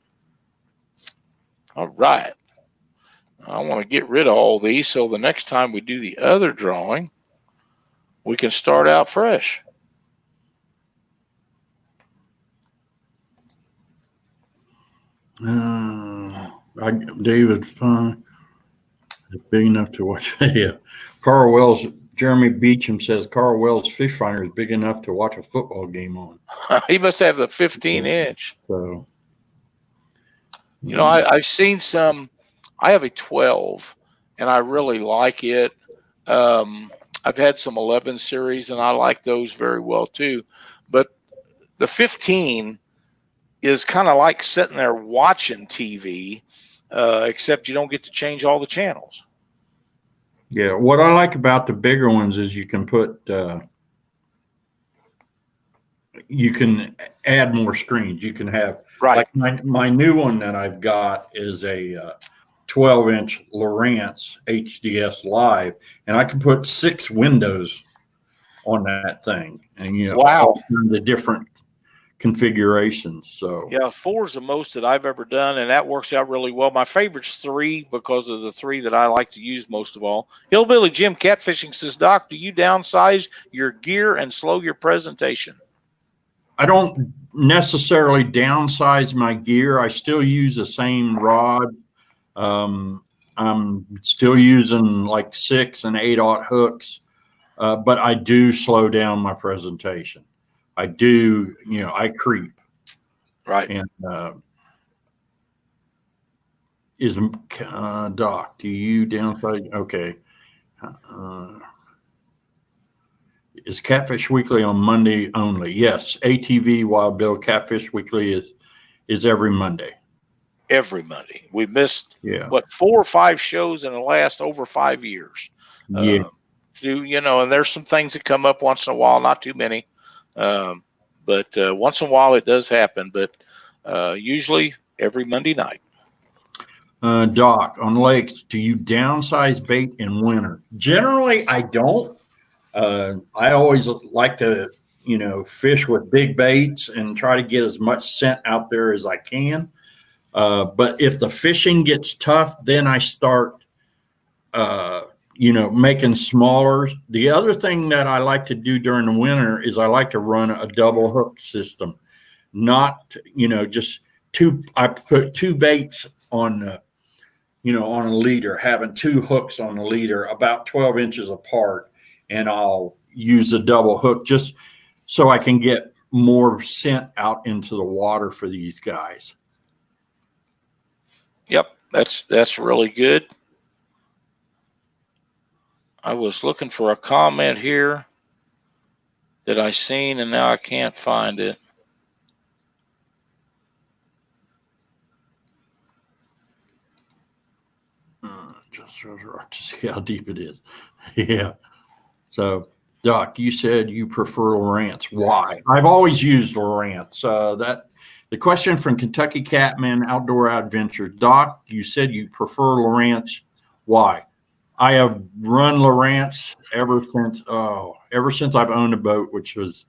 All right. I want to get rid of all these so the next time we do the other drawing, we can start out fresh. David Fine is big enough to watch. Yeah. Carl Wells, Jeremy Beecham says Carl Wells Fish Finder is big enough to watch a football game on. He must have the 15-inch. So, I've seen some. I have a 12, and I really like it. I've had some 11 series, and I like those very well too. But the 15 is kind of like sitting there watching TV, except you don't get to change all the channels. Yeah, what I like about the bigger ones is you can add more screens. You can have, right. Like my new one that I've got is a 12-inch Lowrance HDS Live, and I can put 6 windows on that thing, and wow, the different configurations. So yeah, 4 is the most that I've ever done, and that works out really well. My favorite's 3 because of the 3 that I like to use most of all. Hillbilly Jim Catfishing says, Doc, do you downsize your gear and slow your presentation? I don't necessarily downsize my gear. I still use the same rod I'm still using like 6 and 8/0 hooks, but I do slow down my presentation. I do, I creep. Right. And Doc, do you downsize? Okay. Is Catfish Weekly on Monday only? Yes. ATV Wild Bill Catfish Weekly is every Monday. Every Monday. We missed, Yeah. 4 or 5 shows in the last over 5 years. Yeah. And there's some things that come up once in a while, not too many. But once in a while it does happen, but usually every Monday night. Doc, on lakes, do you downsize bait in winter? Generally, I don't. I always like to, fish with big baits and try to get as much scent out there as I can. But if the fishing gets tough, then I start, making smaller. The other thing that I like to do during the winter is I like to run a double hook system, not, just two. I put 2 baits on, on a leader, having 2 hooks on a leader about 12 inches apart. And I'll use a double hook just so I can get more scent out into the water for these guys. Yep, that's really good. I was looking for a comment here that I seen, and now I can't find it. Just to see how deep it is. Yeah. So, Doc, you said you prefer Lowrance. Why? I've always used Lowrance. The question from Kentucky Catman Outdoor Adventure. Doc, you said you prefer Lowrance. Why? I have run Lowrance ever since I've owned a boat, which was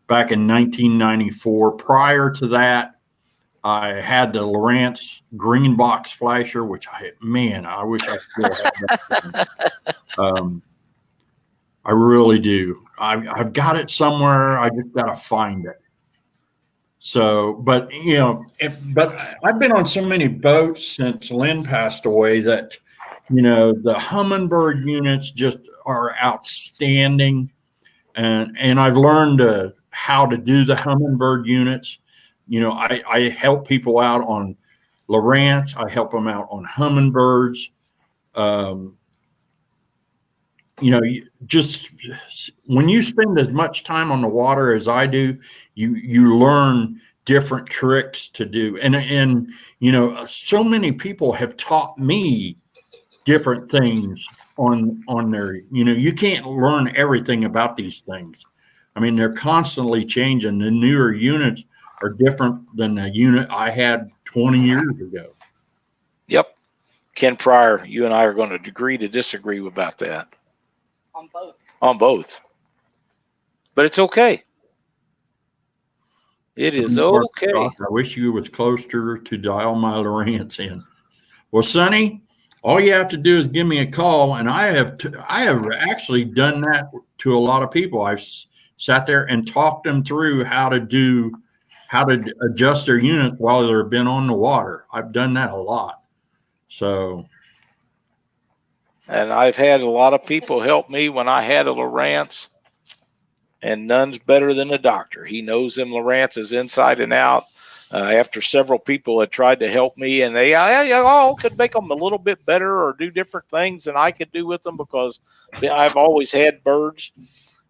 back in 1994. Prior to that, I had the Lowrance green box flasher, which I wish I still had that. I really do. I've got it somewhere. I just got to find it. So, but I've been on so many boats since Lynn passed away that, the Humminbird units just are outstanding. And I've learned how to do the Humminbird units. I help people out on Lowrance. I help them out on Humminbirds. Just when you spend as much time on the water as I do, you learn different tricks to do. And so many people have taught me different things on their, you can't learn everything about these things. I mean, they're constantly changing. The newer units are different than the unit I had 20 years ago. Yep. Ken Pryor, you and I are going to agree to disagree about that. On both. But it's okay. It is okay. I wish you was closer to dial my Lowrance in. Well, Sonny, all you have to do is give me a call, and I have actually done that to a lot of people. I've sat there and talked them through how to adjust their units while they've been on the water. I've done that a lot. So. And I've had a lot of people help me when I had a Lowrance, and none's better than a doctor. He knows them Lowrances inside and out. After several people had tried to help me, and they all could make them a little bit better or do different things than I could do with them, because I've always had birds.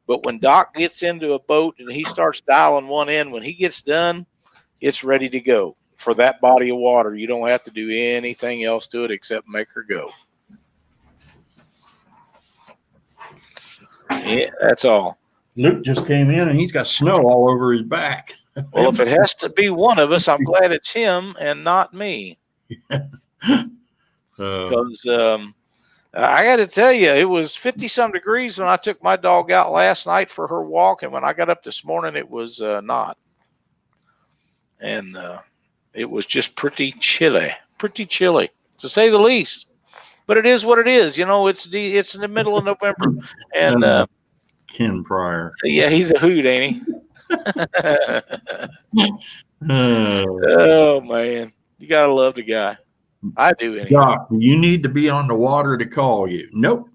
But when Doc gets into a boat and he starts dialing one in, when he gets done, it's ready to go for that body of water. You don't have to do anything else to it except make her go. Yeah, that's all. Luke just came in and he's got snow all over his back. Well, if it has to be one of us, I'm glad it's him and not me. Because I got to tell you, it was 50-some degrees when I took my dog out last night for her walk, and when I got up this morning, it was not. And it was just pretty chilly, to say the least. But it is what it is. It's in the middle of November, and Ken Pryor. Yeah, he's a hoot, ain't he? Oh man, you gotta love the guy. I do anyway. Doc, you need to be on the water to call you. Nope.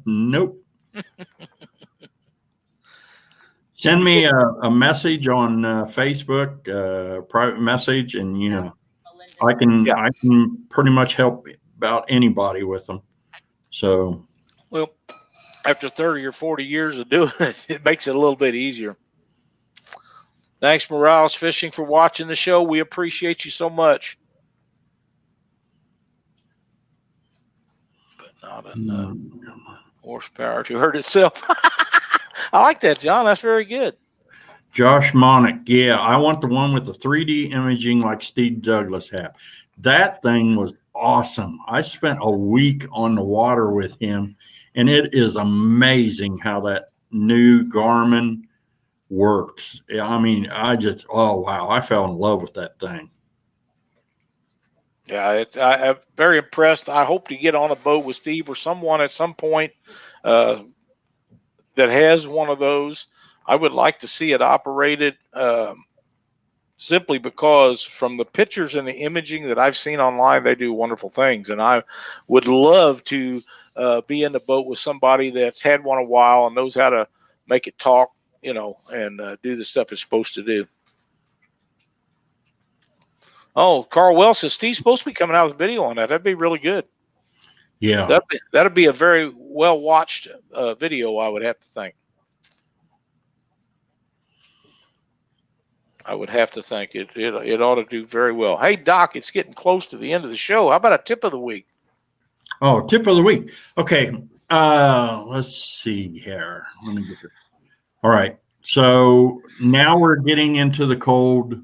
Nope. Send me a message on Facebook, private message, and I can pretty much help about anybody with them. So, well, after 30 or 40 years of doing it, it makes it a little bit easier. Thanks, Morales Fishing, for watching the show. We appreciate you so much. But not enough horsepower to hurt itself. I like that, John. That's very good. Josh Monick, yeah, I want the one with the 3D imaging like Steve Douglas had. That thing was awesome. I spent a week on the water with him, and it is amazing how that new Garmin works. I mean, oh, wow, I fell in love with that thing. Yeah, I'm very impressed. I hope to get on a boat with Steve or someone at some point that has one of those. I would like to see it operated simply because from the pictures and the imaging that I've seen online, they do wonderful things. And I would love to be in the boat with somebody that's had one a while and knows how to make it talk, and do the stuff it's supposed to do. Oh, Carl Wells says Steve's supposed to be coming out with a video on that. That'd be really good. Yeah. That'd be a very well-watched video, I would have to think. I would have to think it ought to do very well. Hey, Doc, it's getting close to the end of the show. How about a tip of the week? Oh, tip of the week. Okay. Let's see here. Let me get this. All right. So now we're getting into the cold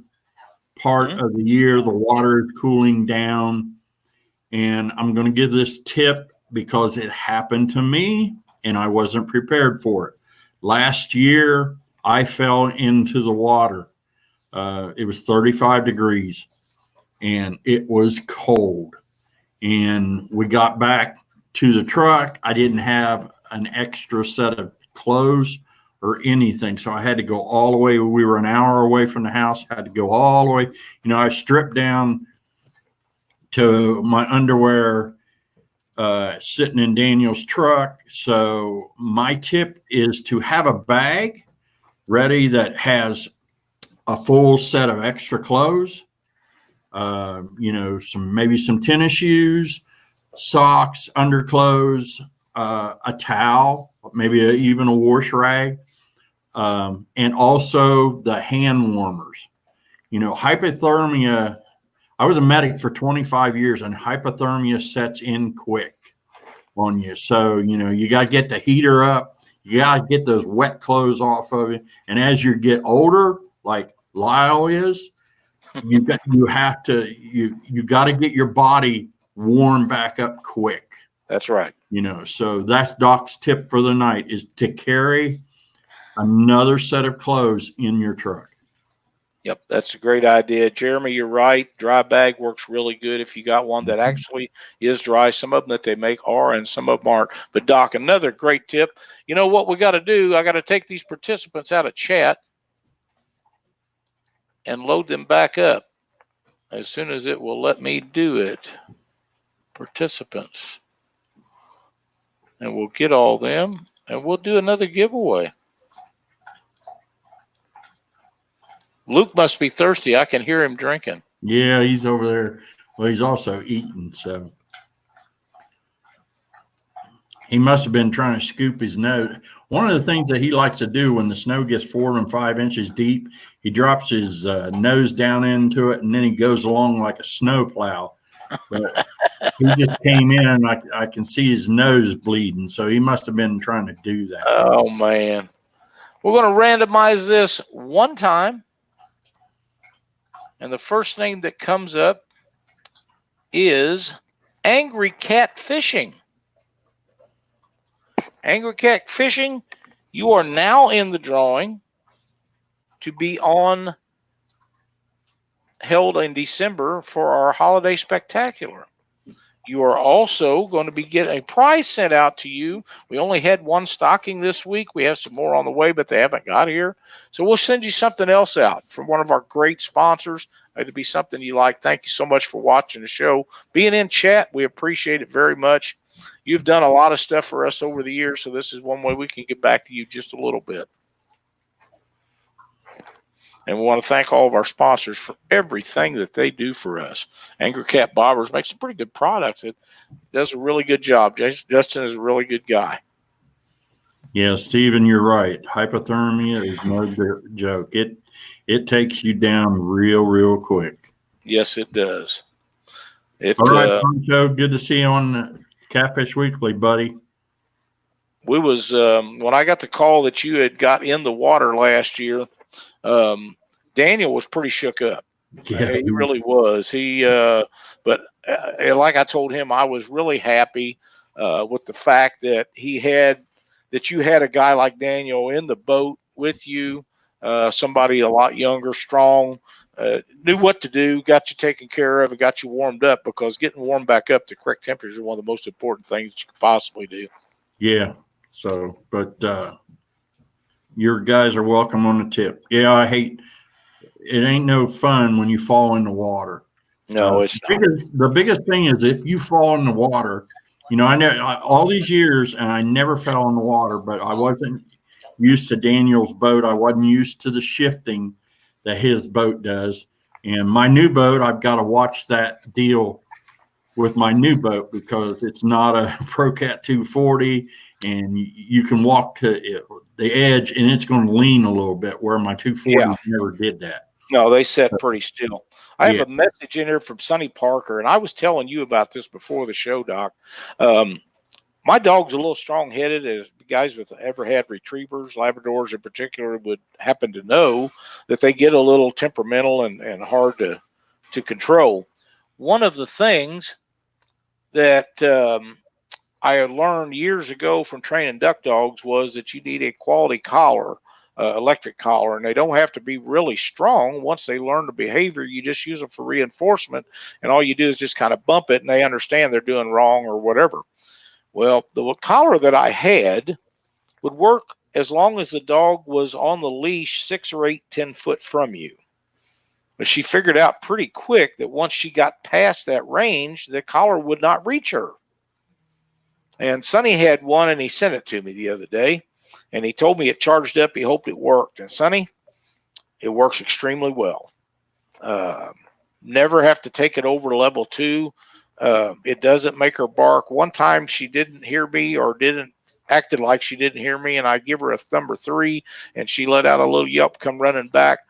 part of the year. The water is cooling down. And I'm going to give this tip because it happened to me and I wasn't prepared for it. Last year, I fell into the water. It was 35 degrees and it was cold. And we got back to the truck. I didn't have an extra set of clothes or anything. So I had to go all the way. We were an hour away from the house. I had to go all the way. I stripped down to my underwear sitting in Daniel's truck. So my tip is to have a bag ready that has a full set of extra clothes, maybe some tennis shoes, socks, underclothes, a towel, maybe even a wash rag, and also the hand warmers. Hypothermia, I was a medic for 25 years, and hypothermia sets in quick on you. So, you got to get the heater up. You got to get those wet clothes off of you. And as you get older, like Lyle is, you got to get your body warm back up quick. That's right. So that's Doc's tip for the night is to carry another set of clothes in your truck. Yep, that's a great idea. Jeremy, you're right. Dry bag works really good if you got one that actually is dry. Some of them that they make are, and some of them aren't. But, Doc, another great tip. You know what we got to do? I got to take these participants out of chat and load them back up as soon as it will let me do it. Participants. And we'll get all them, and we'll do another giveaway. Luke must be thirsty. I can hear him drinking. Yeah, he's over there. Well, he's also eating, so he must have been trying to scoop his nose. One of the things that he likes to do when the snow gets 4 and 5 inches deep, he drops his nose down into it, and then he goes along like a snow plow. But he just came in, and I can see his nose bleeding, so he must have been trying to do that. Oh, man. We're going to randomize this one time. And the first name that comes up is Angry Cat Fishing. Angry Cat Fishing, you are now in the drawing to be held in December for our holiday spectacular. You are also going to be getting a prize sent out to you. We only had one stocking this week. We have some more on the way, but they haven't got here. So we'll send you something else out from one of our great sponsors, it'd be something you like. Thank you so much for watching the show. Being in chat, we appreciate it very much. You've done a lot of stuff for us over the years, so this is one way we can get back to you just a little bit. And we want to thank all of our sponsors for everything that they do for us. Angry Cat Bobbers makes some pretty good products. It does a really good job. Justin is a really good guy. Yeah, Stephen, you're right. Hypothermia is no joke. It takes you down real quick. Yes, it does. All right, Poncho, good to see you on Catfish Weekly, buddy. We was when I got the call that you had got in the water last year. Daniel was pretty shook up. Yeah, he really was. But like I told him, I was really happy with the fact that you had a guy like Daniel in the boat with you, somebody a lot younger, strong, knew what to do, got you taken care of, and got you warmed up, because getting warmed back up to correct temperature is one of the most important things that you could possibly do. Yeah. So, but your guys are welcome on the tip. Yeah, it ain't no fun when you fall in the water. No, it's not. The biggest thing is if you fall in the water, I know all these years and I never fell in the water, but I wasn't used to Daniel's boat. I wasn't used to the shifting that his boat does. And my new boat, I've got to watch that deal with my new boat, because it's not a ProCat 240, and you can walk to the edge and it's going to lean a little bit, where my 240 never did that. No, they set pretty still. I have a message in here from Sonny Parker, and I was telling you about this before the show, Doc. My dog's a little strong-headed, as guys with ever had retrievers, Labradors in particular, would happen to know that they get a little temperamental and hard to control. One of the things that I learned years ago from training duck dogs was that you need a quality collar, electric collar, and they don't have to be really strong. Once they learn the behavior, you just use them for reinforcement, and all you do is just kind of bump it, and they understand they're doing wrong or whatever. Well, the collar that I had would work as long as the dog was on the leash 6 or 8, 10 foot from you. But she figured out pretty quick that once she got past that range, the collar would not reach her. And Sonny had one, and he sent it to me the other day, and he told me it charged up. He hoped it worked. And Sonny, it works extremely well. Never have to take it over level 2. It doesn't make her bark. One time she didn't hear me, or acted like she didn't hear me, and I give her a number 3, and she let out a little yelp, come running back.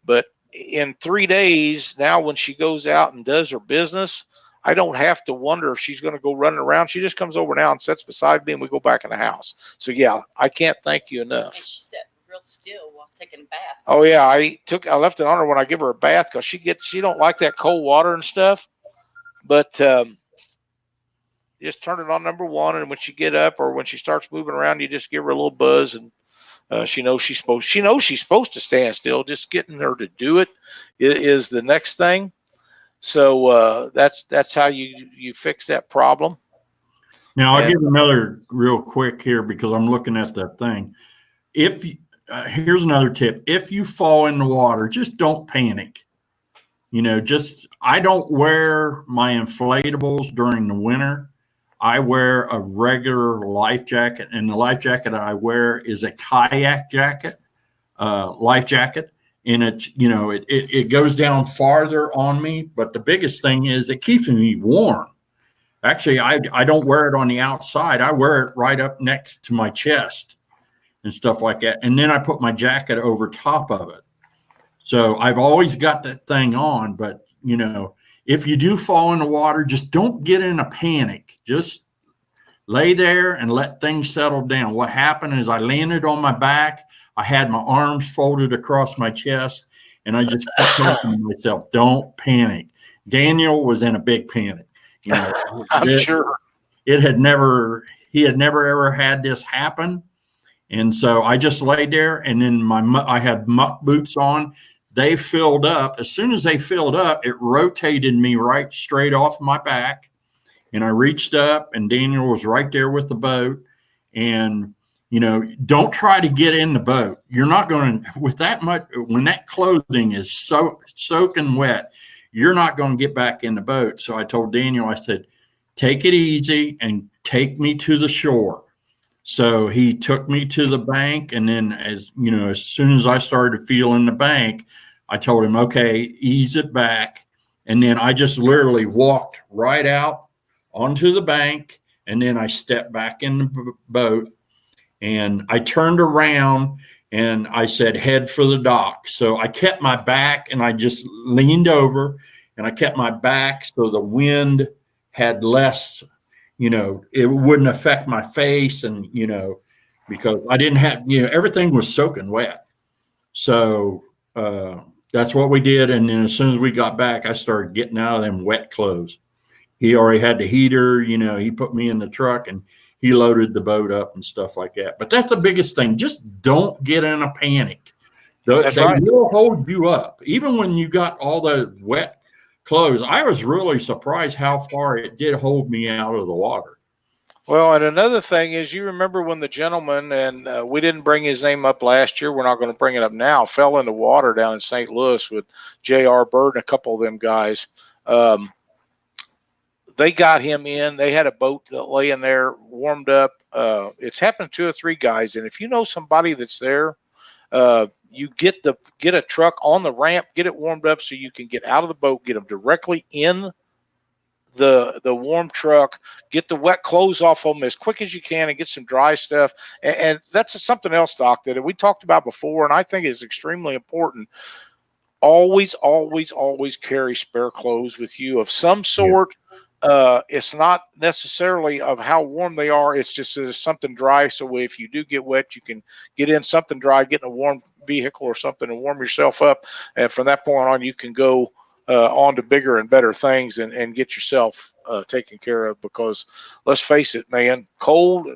But in 3 days now, when she goes out and does her business, I don't have to wonder if she's going to go running around. She just comes over now and sits beside me, and we go back in the house. So yeah, I can't thank you enough. And she sat real still while taking a bath. Oh yeah, I left it on her when I give her a bath, because she don't like that cold water and stuff. But just turn it on number 1, and when she get up or when she starts moving around, you just give her a little buzz, and she knows she's supposed to stand still. Just getting her to do it is the next thing. So that's how you fix that problem. Now I'll give another real quick here, because I'm looking at that thing. Here's another tip: if you fall in the water, just don't panic. I don't wear my inflatables during the winter. I wear a regular life jacket, and the life jacket I wear is a kayak jacket, life jacket. And it goes down farther on me. But the biggest thing is it keeps me warm. Actually, I don't wear it on the outside. I wear it right up next to my chest and stuff like that. And then I put my jacket over top of it. So I've always got that thing on. But, if you do fall in the water, just don't get in a panic. Just lay there and let things settle down. What happened is I landed on my back. I had my arms folded across my chest, and I just kept talking to myself, don't panic. Daniel was in a big panic. I'm sure. He had never ever had this happen. And so I just laid there, and then I had muck boots on. They filled up. As soon as they filled up, it rotated me right straight off my back. And I reached up, and Daniel was right there with the boat. And, don't try to get in the boat. You're not going to, with that much, when that clothing is so soaking wet, you're not going to get back in the boat. So I told Daniel, I said, take it easy and take me to the shore. So he took me to the bank. And then as soon as I started feeling the bank, I told him, okay, ease it back. And then I just literally walked right out onto the bank. And then I stepped back in the boat and I turned around and I said, head for the dock. So I kept my back and I just leaned over and I kept my back so the wind had less, it wouldn't affect my face. And, because I didn't have, everything was soaking wet. So that's what we did. And then as soon as we got back, I started getting out of them wet clothes. He already had the heater, he put me in the truck and he loaded the boat up and stuff like that. But that's the biggest thing. Just don't get in a panic. They will hold you up. Even when you got all the wet clothes, I was really surprised how far it did hold me out of the water. Well, and another thing is, you remember when the gentleman, and we didn't bring his name up last year, we're not going to bring it up now, fell in the water down in St. Louis with J.R. Bird and a couple of them guys. They got him in. They had a boat laying there, warmed up. It's happened to 2 or 3 guys, and if you know somebody that's there, you get a truck on the ramp, get it warmed up so you can get out of the boat, get them directly in the warm truck, get the wet clothes off of them as quick as you can, and get some dry stuff. And that's something else, Doc, that we talked about before, and I think is extremely important. Always, always, always carry spare clothes with you of some sort. It's not necessarily of how warm they are. It's just there's something dry. So if you do get wet, you can get in something dry, get in a warm vehicle or something and warm yourself up. And from that point on, you can go on to bigger and better things and get yourself taken care of. Because let's face it, man, cold,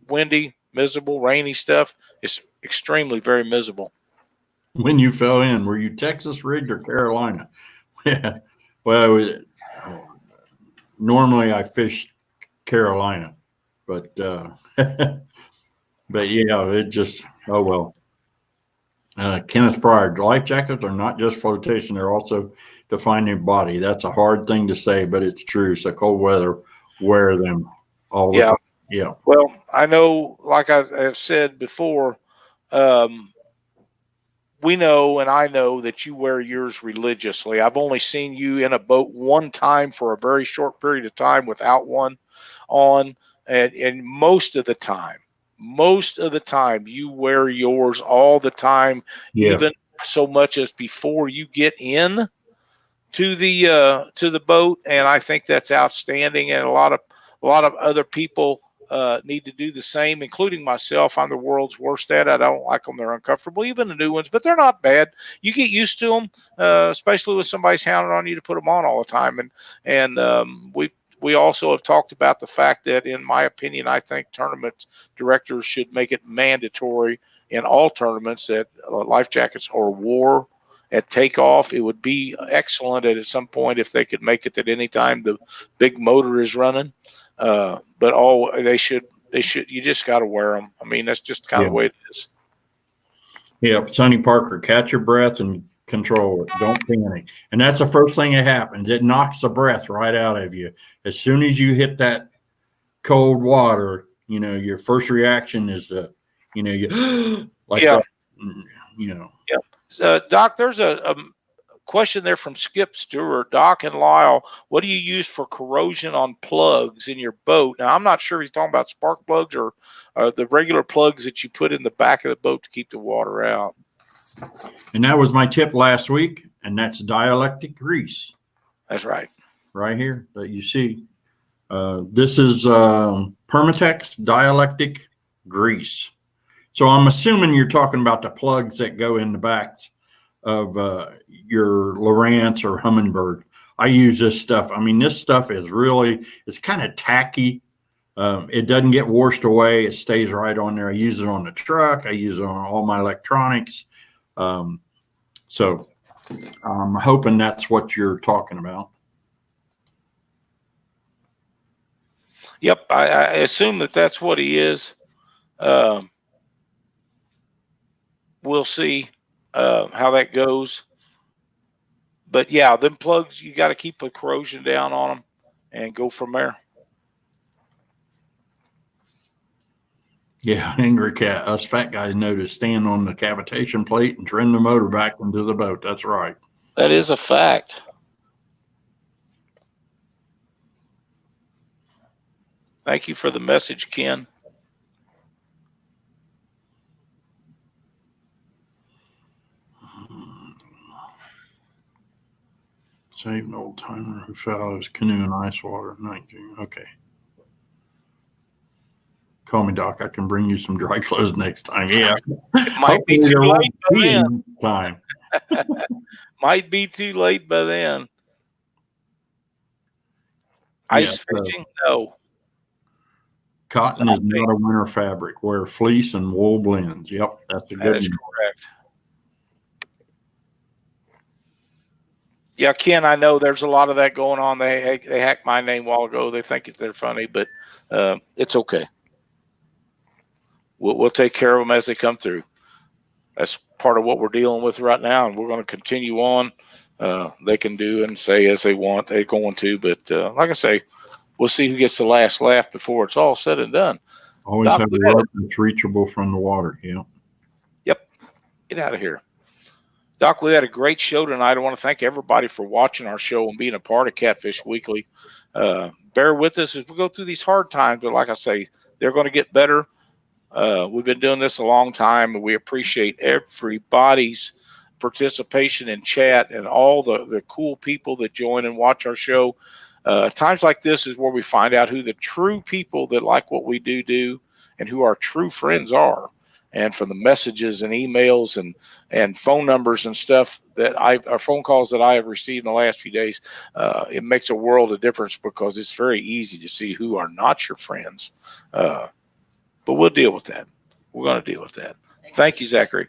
windy, miserable, rainy stuff is extremely very miserable. When you fell in, were you Texas rigged or Carolina? Well, normally I fish Carolina, but it just, oh well. Kenneth Pryor, life jackets are not just flotation, they're also to find your body. That's a hard thing to say, but it's true. So cold weather, wear them all the time. Yeah. Well, I know, like I have said before, we know, and I know that you wear yours religiously. I've only seen you in a boat one time for a very short period of time without one on. And most of the time, you wear yours all the time, even so much as before you get in to the boat. And I think that's outstanding. And a lot of other people need to do the same, including myself. I'm the world's worst at it. I don't like them. They're uncomfortable, even the new ones, but they're not bad. You get used to them, especially with somebody's hounding on you to put them on all the time. And we also have talked about the fact that, in my opinion, I think tournament directors should make it mandatory in all tournaments that life jackets are wore at takeoff. It would be excellent at some point if they could make it at any time the big motor is running. But they should, you just got to wear them. I mean, that's just kind of the way it is. Yeah. Sonny Parker, catch your breath and control it. Don't panic. And that's the first thing that happens. It knocks the breath right out of you. As soon as you hit that cold water, your first reaction is you like that, Doc, there's a question there from Skip Stewart. Doc and Lyle, what do you use for corrosion on plugs in your boat? Now, I'm not sure he's talking about spark plugs or the regular plugs that you put in the back of the boat to keep the water out. And that was my tip last week, and that's dielectric grease. That's right. Right here that you see. This is Permatex dielectric grease. So I'm assuming you're talking about the plugs that go in the backs of your Lowrance or Humminbird. I use this stuff. I mean, this stuff is really, it's kind of tacky. It doesn't get washed away. It stays right on there. I use it on the truck. I use it on all my electronics. So I'm hoping that's what you're talking about. Yep. I assume that that's what he is. we'll see how that goes. But yeah, them plugs, you got to keep the corrosion down on them and go from there. Yeah, angry cat. Us fat guys know to stand on the cavitation plate and trim the motor back into the boat. That's right. That is a fact. Thank you for the message, Ken. Save an old timer who fell out of his canoe in ice water. 19. Okay. Call me, Doc. I can bring you some dry clothes next time. Yeah. It might be Hopefully too there late won't by be then. next time. Might be too late by then. Ice fishing? No. Cotton is not a winter fabric where fleece and wool blends. Yep, that's a That good is one. correct. Yeah, Ken, I know there's a lot of that going on. They hacked my name a while ago. They think they're funny, but it's okay. We'll take care of them as they come through. That's part of what we're dealing with right now, and we're going to continue on. They can do and say as they want. They're going to, but like I say, we'll see who gets the last laugh before it's all said and done. Always Doc, have a rope that's reachable from the water. Yeah. Yep. Get out of here. Doc, we had a great show tonight. I want to thank everybody for watching our show and being a part of Catfish Weekly. Bear with us as we go through these hard times, but like I say, they're going to get better. We've been doing this a long time, and we appreciate everybody's participation in chat and all the cool people that join and watch our show. Times like this is where we find out who the true people that like what we do and who our true friends are. And from the messages and emails and phone numbers and stuff our phone calls that I have received in the last few days, it makes a world of difference because it's very easy to see who are not your friends. But we'll deal with that. We're going to deal with that. Thank you, Zachary.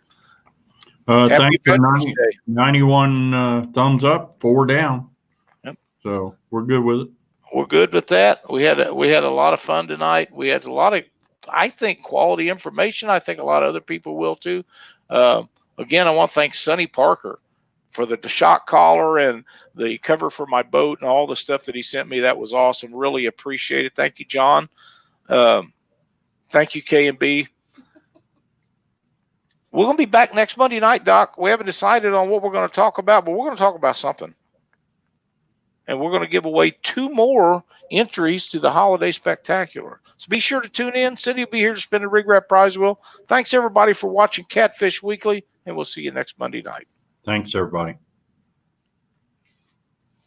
Thank you. 91 thumbs up, 4 down. Yep. So we're good with it. We're good with that. We had a lot of fun tonight. We had a lot of, I think, quality information. I think a lot of other people will too. Again, I want to thank Sonny Parker for the shock collar and the cover for my boat and all the stuff that he sent me. That was awesome. Really appreciate it. Thank you, John. Thank you, K&B. We're going to be back next Monday night, Doc. We haven't decided on what we're going to talk about, but we're going to talk about something. And we're going to give away 2 more entries to the Holiday Spectacular. So be sure to tune in. Cindy will be here to spin the Rig Wrap prize wheel. Thanks, everybody, for watching Catfish Weekly, and we'll see you next Monday night. Thanks, everybody.